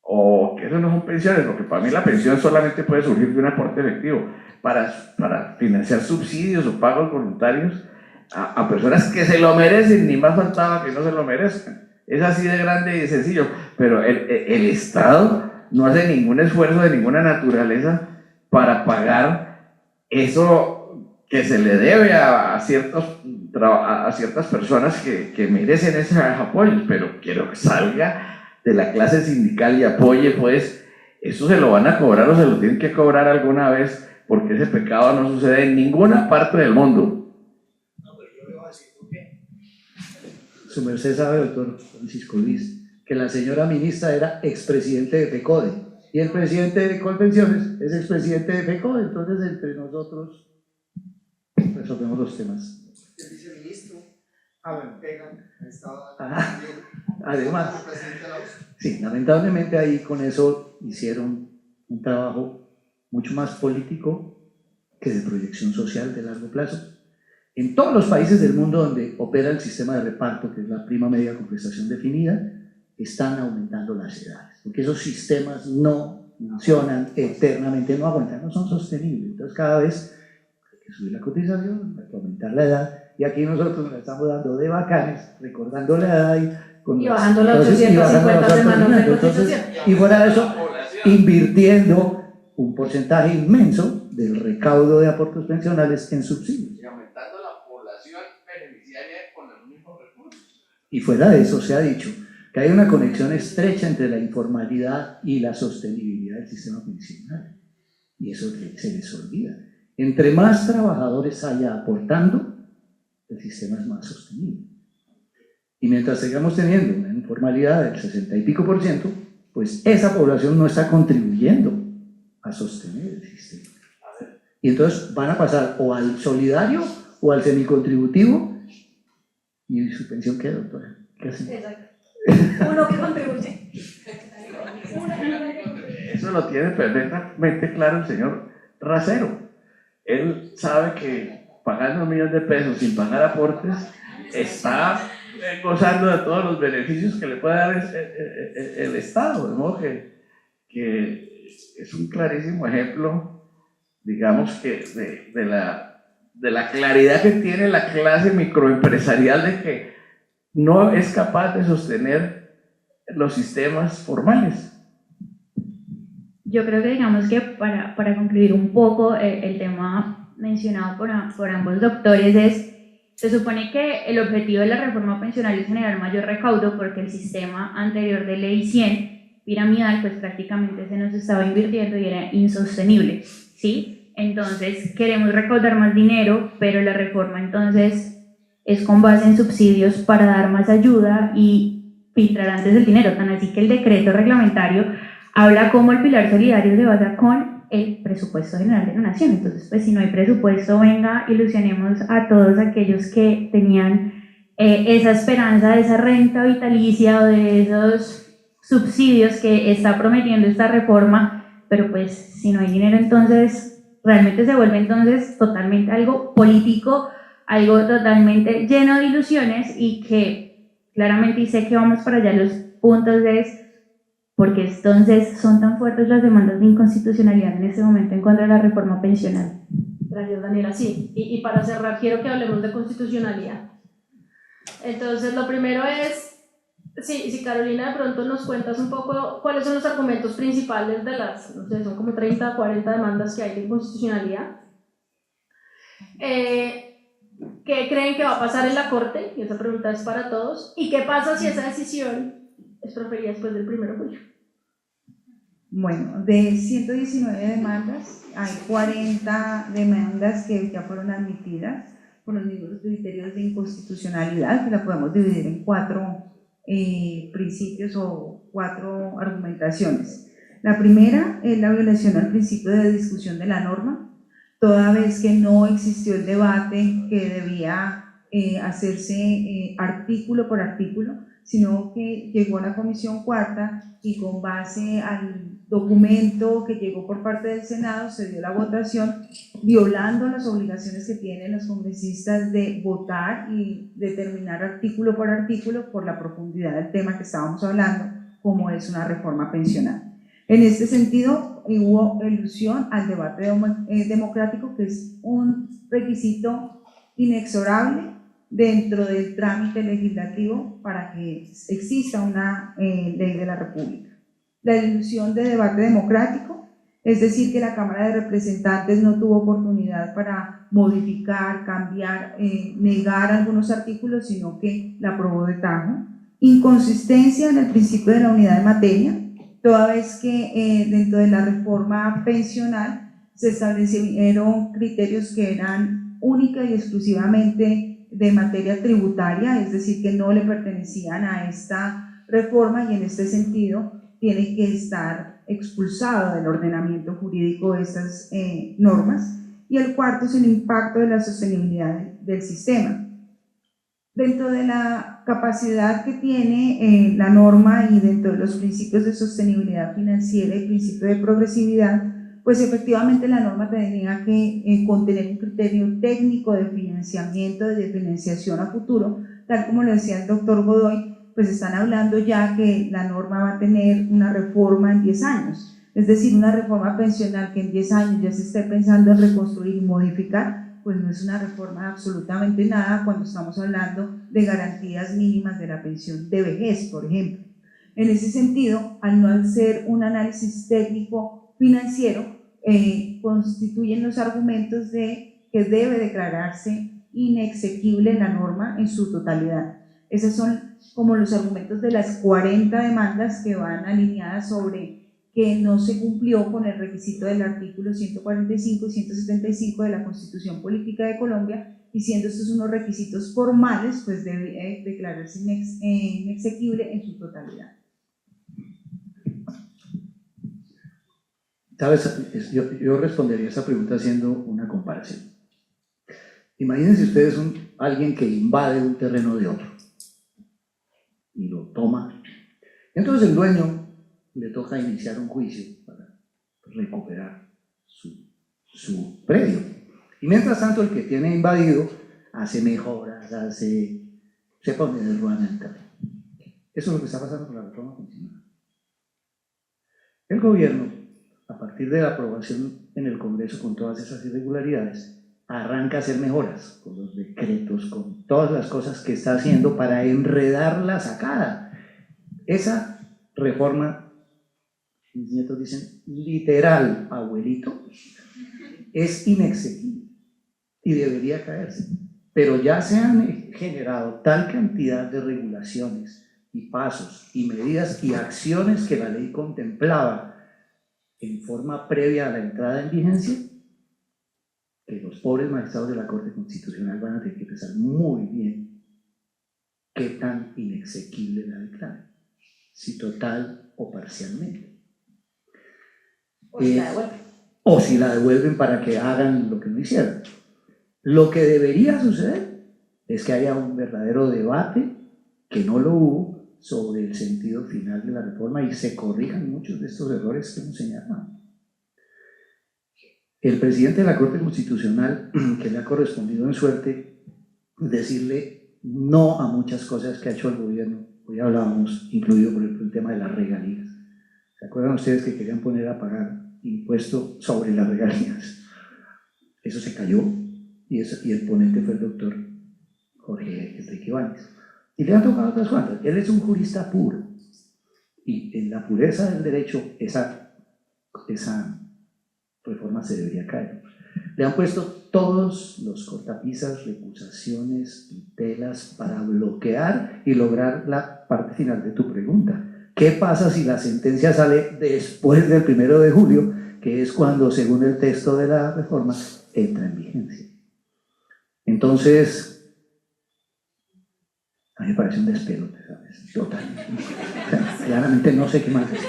o que eso no son pensiones, porque para mí la pensión solamente puede surgir de un aporte efectivo, para financiar subsidios o pagos voluntarios a personas que se lo merecen, ni más faltaba que no se lo merezcan. Es así de grande y de sencillo, pero el Estado no hace ningún esfuerzo de ninguna naturaleza para pagar eso que se le debe a ciertas personas que merecen esos apoyos, pero quiero que salga de la clase sindical y apoye, pues eso se lo van a cobrar o se lo tienen que cobrar alguna vez, porque ese pecado no sucede en ninguna parte del mundo. No, pero yo le voy a decir por qué. Su merced sabe, doctor Francisco Luis, que la señora ministra era expresidente de FECODE, y el presidente de Colpensiones es expresidente de FECODE, entonces entre nosotros resolvemos los temas. El viceministro, bueno, estaba además, sí, lamentablemente ahí con eso hicieron un trabajo mucho más político que de proyección social de largo plazo. En todos los países del mundo donde opera el sistema de reparto, que es la prima media con prestación definida, están aumentando las edades, porque esos sistemas no funcionan eternamente, no aguantan, no son sostenibles. Entonces cada vez hay que subir la cotización, hay que aumentar la edad, y aquí nosotros nos la estamos dando de bacanes, recordando la edad y bajando las 850 semanas de cotización. Y fuera de eso, invirtiendo un porcentaje inmenso del recaudo de aportes pensionales en subsidios. Y aumentando la población beneficiaria con los mismos recursos. Y fuera de eso se ha dicho que hay una conexión estrecha entre la informalidad y la sostenibilidad del sistema pensional. Y eso se les olvida. Entre más trabajadores haya aportando, el sistema es más sostenible. Y mientras sigamos teniendo una informalidad del 60 y pico %, pues esa población no está contribuyendo a sostener el sistema. Y entonces van a pasar o al solidario o al semicontributivo. ¿Y su pensión qué, doctora? ¿Qué hacen? Exacto. Uno que contribuye. Eso lo tiene perfectamente claro el señor Racero. Él sabe que pagando 1 millón de pesos sin pagar aportes está gozando de todos los beneficios que le puede dar el Estado, de modo que es un clarísimo ejemplo, digamos, que de la claridad que tiene la clase microempresarial de que no es capaz de sostener los sistemas formales. Yo creo que digamos que para concluir un poco el tema mencionado por ambos doctores se supone que el objetivo de la reforma pensional es generar mayor recaudo porque el sistema anterior de ley 100 piramidal pues prácticamente se nos estaba invirtiendo y era insostenible, ¿sí? Entonces queremos recaudar más dinero, pero la reforma entonces es con base en subsidios para dar más ayuda y filtrar antes el dinero, tan así que el decreto reglamentario habla cómo el pilar solidario se basa con el presupuesto general de la nación. Entonces, pues si no hay presupuesto, venga, ilusionemos a todos aquellos que tenían esa esperanza de esa renta vitalicia o de esos subsidios que está prometiendo esta reforma, pero pues si no hay dinero, entonces realmente se vuelve entonces totalmente algo político, algo totalmente lleno de ilusiones y que claramente, y sé que vamos para allá, los puntos de porque entonces son tan fuertes las demandas de inconstitucionalidad en este momento en contra de la reforma pensional. Gracias, Daniela. Sí, y para cerrar quiero que hablemos de constitucionalidad. Entonces, lo primero es, si Carolina de pronto nos cuentas un poco cuáles son los argumentos principales de las, no sé, son como 30 o 40 demandas que hay de inconstitucionalidad. ¿Qué creen que va a pasar en la Corte? Y esa pregunta es para todos. ¿Y qué pasa si esa decisión es proferida después del 1 de julio? Bueno, de 119 demandas, hay 40 demandas que ya fueron admitidas por los mismos criterios de inconstitucionalidad, que la podemos dividir en 4 principios o 4 argumentaciones. La primera es la violación al principio de discusión de la norma, toda vez que no existió el debate que debía hacerse artículo por artículo, sino que llegó a la Comisión Cuarta y con base al documento que llegó por parte del Senado se dio la votación, violando las obligaciones que tienen los congresistas de votar y determinar artículo por la profundidad del tema que estábamos hablando, como es una reforma pensional. En este sentido, hubo elusión al debate democrático, que es un requisito inexorable dentro del trámite legislativo para que exista una ley de la República. La ilusión de debate democrático, es decir, que la Cámara de Representantes no tuvo oportunidad para modificar, cambiar, negar algunos artículos, sino que la aprobó de tajo. Inconsistencia en el principio de la unidad de materia, toda vez que dentro de la reforma pensional se establecieron criterios que eran única y exclusivamente de materia tributaria, es decir, que no le pertenecían a esta reforma y en este sentido tiene que estar expulsado del ordenamiento jurídico de estas normas. Y el cuarto es el impacto de la sostenibilidad del sistema. Dentro de la capacidad que tiene la norma y dentro de los principios de sostenibilidad financiera y principio de progresividad, pues efectivamente la norma tendría que contener un criterio técnico de financiamiento, de financiación a futuro, tal como lo decía el doctor Godoy, pues están hablando ya que la norma va a tener una reforma en 10 años, es decir, una reforma pensional que en 10 años ya se esté pensando en reconstruir y modificar, pues no es una reforma de absolutamente nada cuando estamos hablando de garantías mínimas de la pensión de vejez, por ejemplo. En ese sentido, al no hacer un análisis técnico financiero, constituyen los argumentos de que debe declararse inexequible la norma en su totalidad. Esos son como los argumentos de las 40 demandas que van alineadas sobre que no se cumplió con el requisito del artículo 145 y 175 de la Constitución Política de Colombia, y siendo estos unos requisitos formales, pues debe declararse inexequible en su totalidad. ¿Sabes? Yo respondería a esa pregunta haciendo una comparación. Imagínense ustedes alguien que invade un terreno de otro y lo toma. Entonces el dueño le toca iniciar un juicio para recuperar su predio. Y mientras tanto el que tiene invadido hace mejoras, se pone de ruana en el terreno. Eso es lo que está pasando con la reforma pensional. El gobierno, a partir de la aprobación en el Congreso con todas esas irregularidades, arranca a hacer mejoras con los decretos, con todas las cosas que está haciendo para enredar la sacada. Esa reforma, mis nietos dicen, literal, abuelito, es inexequible y debería caerse. Pero ya se han generado tal cantidad de regulaciones y pasos y medidas y acciones que la ley contemplaba en forma previa a la entrada en vigencia, que los pobres magistrados de la Corte Constitucional van a tener que pensar muy bien qué tan inexequible la declaran, si total o parcialmente. O si la devuelven. O si la devuelven para que hagan lo que no hicieron. Lo que debería suceder es que haya un verdadero debate, que no lo hubo, sobre el sentido final de la reforma y se corrijan muchos de estos errores que hemos señalado. El presidente de la Corte Constitucional, que le ha correspondido en suerte decirle no a muchas cosas que ha hecho el gobierno, hoy hablábamos, incluido por ejemplo el tema de las regalías. ¿Se acuerdan ustedes que querían poner a pagar impuesto sobre las regalías? Eso se cayó y el ponente fue el doctor Jorge Enrique Ibáñez. Y le han tocado otras cuantas. Él es un jurista puro y en la pureza del derecho esa reforma se debería caer. Le han puesto todos los cortapisas, recusaciones, tutelas para bloquear y lograr la parte final de tu pregunta. ¿Qué pasa si la sentencia sale después del 1 de julio, que es cuando, según el texto de la reforma, entra en vigencia? Entonces, a mí me parece un despelote, ¿sabes? Totalmente. O sea, claramente no sé qué más decir.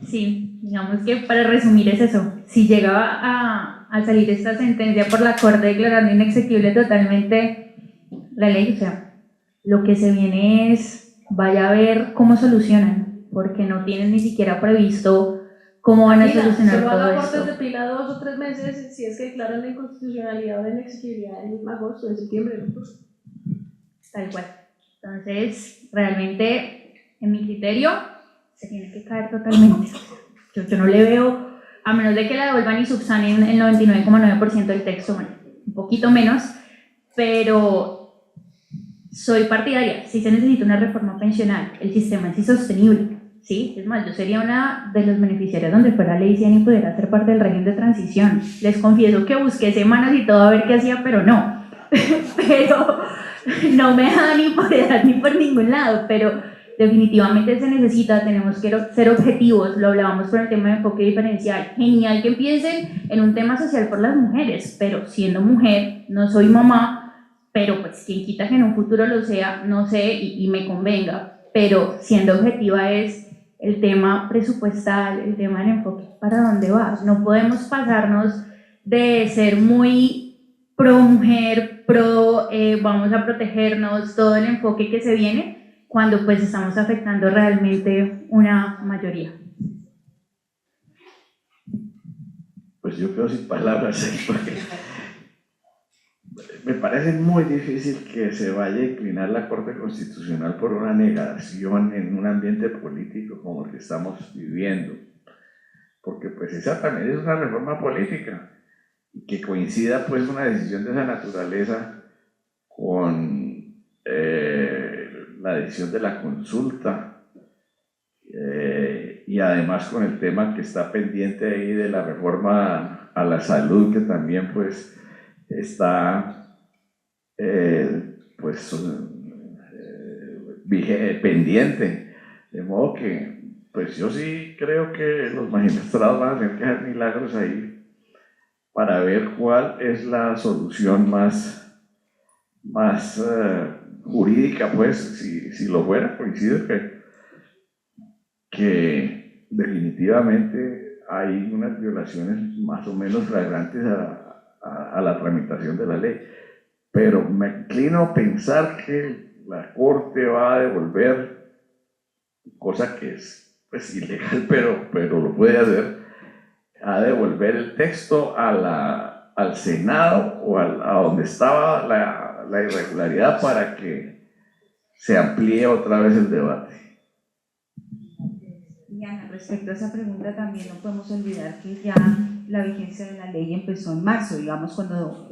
Sí, digamos que para resumir es eso. Si llegaba a salir esta sentencia por la Corte declarando inexequible totalmente la ley, o sea, lo que se viene es, vaya a ver cómo solucionan, porque no tienen ni siquiera previsto cómo van a solucionar se van todo a cortes esto. de pila 2 o 3 meses si es que declaran la inconstitucionalidad o la inexequibilidad en agosto, en septiembre, ¿no? Tal cual. Entonces, realmente, en mi criterio, se tiene que caer totalmente. Yo no le veo, a menos de que la devuelvan y subsanen el 99,9% del texto, bueno, un poquito menos, pero soy partidaria. Si se necesita una reforma pensional, el sistema es insostenible, ¿sí? Es más, yo sería una de los beneficiarios donde fuera ley 100 y pudiera ser parte del régimen de transición. Les confieso que busqué semanas y todo a ver qué hacía, pero no. Pero no me da ni por edad ni por ningún lado, pero definitivamente se necesita, tenemos que ser objetivos, lo hablábamos por el tema de enfoque diferencial. Genial que empiecen en un tema social por las mujeres, pero siendo mujer, no soy mamá, pero pues quien quita que en un futuro lo sea, no sé, y me convenga, pero siendo objetiva es el tema presupuestal, el tema del enfoque, ¿para dónde vas? No podemos pasarnos de ser muy pro mujer, pro vamos a protegernos, todo el enfoque que se viene, cuando pues estamos afectando realmente una mayoría. Pues yo quedo sin palabras ahí, porque me parece muy difícil que se vaya a inclinar la Corte Constitucional por una negación en un ambiente político como el que estamos viviendo, porque pues esa también es una reforma política, y que coincida pues una decisión de esa naturaleza con la decisión de la consulta y además con el tema que está pendiente ahí de la reforma a la salud, que también pues está pendiente, de modo que pues yo sí creo que los magistrados van a tener que hacer milagros ahí para ver cuál es la solución más jurídica, pues, si lo fuera. Coincido que definitivamente hay unas violaciones más o menos flagrantes a la tramitación de la ley, pero me inclino a pensar que la Corte va a devolver, cosa que es pues ilegal, pero lo puede hacer, a devolver el texto al Senado o a donde estaba la irregularidad para que se amplíe otra vez el debate. Diana, respecto a esa pregunta también no podemos olvidar que ya la vigencia de la ley empezó en marzo, digamos, cuando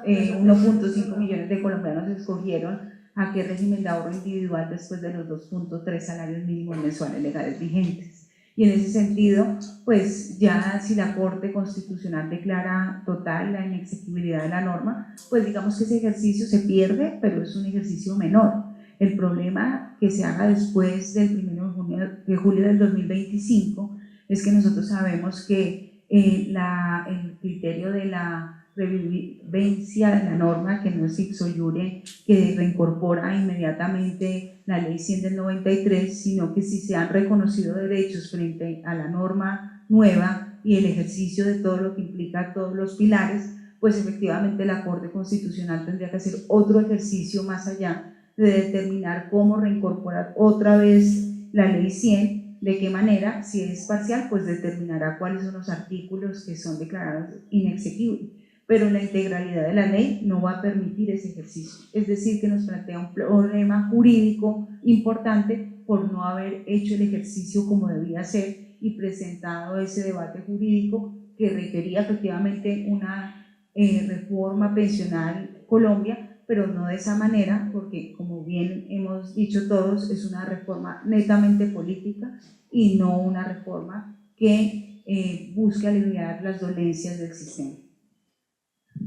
1.5 millones de colombianos escogieron a qué régimen de ahorro individual después de los 2.3 salarios mínimos mensuales legales vigentes. Y en ese sentido, pues ya si la Corte Constitucional declara total la inexequibilidad de la norma, pues digamos que ese ejercicio se pierde, pero es un ejercicio menor. El problema que se haga después del 1 de julio del 2025 es que nosotros sabemos que el criterio de la revivencia de la norma, que no es ipso iure, que reincorpora inmediatamente la ley 100 del 93, sino que si se han reconocido derechos frente a la norma nueva y el ejercicio de todo lo que implica todos los pilares, pues efectivamente la Corte Constitucional tendría que hacer otro ejercicio más allá de determinar cómo reincorporar otra vez la ley 100. De qué manera, si es parcial, pues determinará cuáles son los artículos que son declarados inexequibles, pero la integralidad de la ley no va a permitir ese ejercicio. Es decir, que nos plantea un problema jurídico importante por no haber hecho el ejercicio como debía ser y presentado ese debate jurídico que requería efectivamente una reforma pensional Colombia, pero no de esa manera, porque como bien hemos dicho todos, es una reforma netamente política y no una reforma que busque aliviar las dolencias del sistema.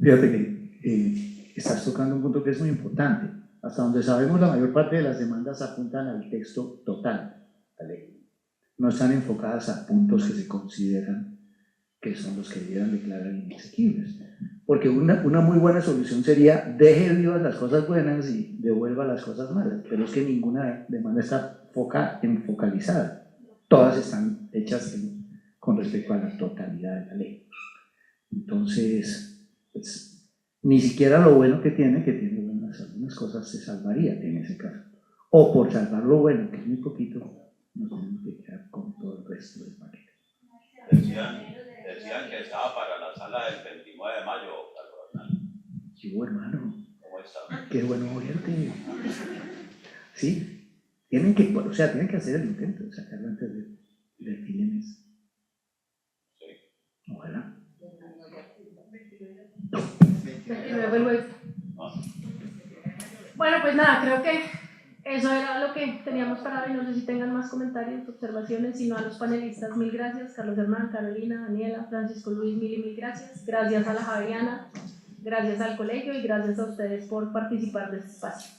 Fíjate que estás tocando un punto que es muy importante. Hasta donde sabemos, la mayor parte de las demandas apuntan al texto total de la ley. No están enfocadas a puntos que se consideran que son los que debieran declarar inexequibles. Porque una muy buena solución sería deje vivas las cosas buenas y devuelva las cosas malas, pero es que ninguna demanda está focalizada. Todas están hechas con respecto a la totalidad de la ley. Entonces, pues, ni siquiera lo bueno que tiene algunas cosas se salvaría en ese caso. O por salvar lo bueno, que es muy poquito, nos tenemos que quedar con todo el resto del paquete. Decían que estaba para la sala del 29 de mayo, Carlos Hernán. Sí, hermano. ¿Cómo está? Qué bueno oírte. Sí, tienen que hacer el intento de sacarlo antes del fin de mes. Sí. Ojalá. Bueno, pues nada, creo que eso era lo que teníamos para hoy. No sé si tengan más comentarios, observaciones, sino a los panelistas. Mil gracias, Carlos Hernán, Carolina, Daniela, Francisco Luis, mil gracias. Gracias a la Javeriana, gracias al colegio y gracias a ustedes por participar de este espacio.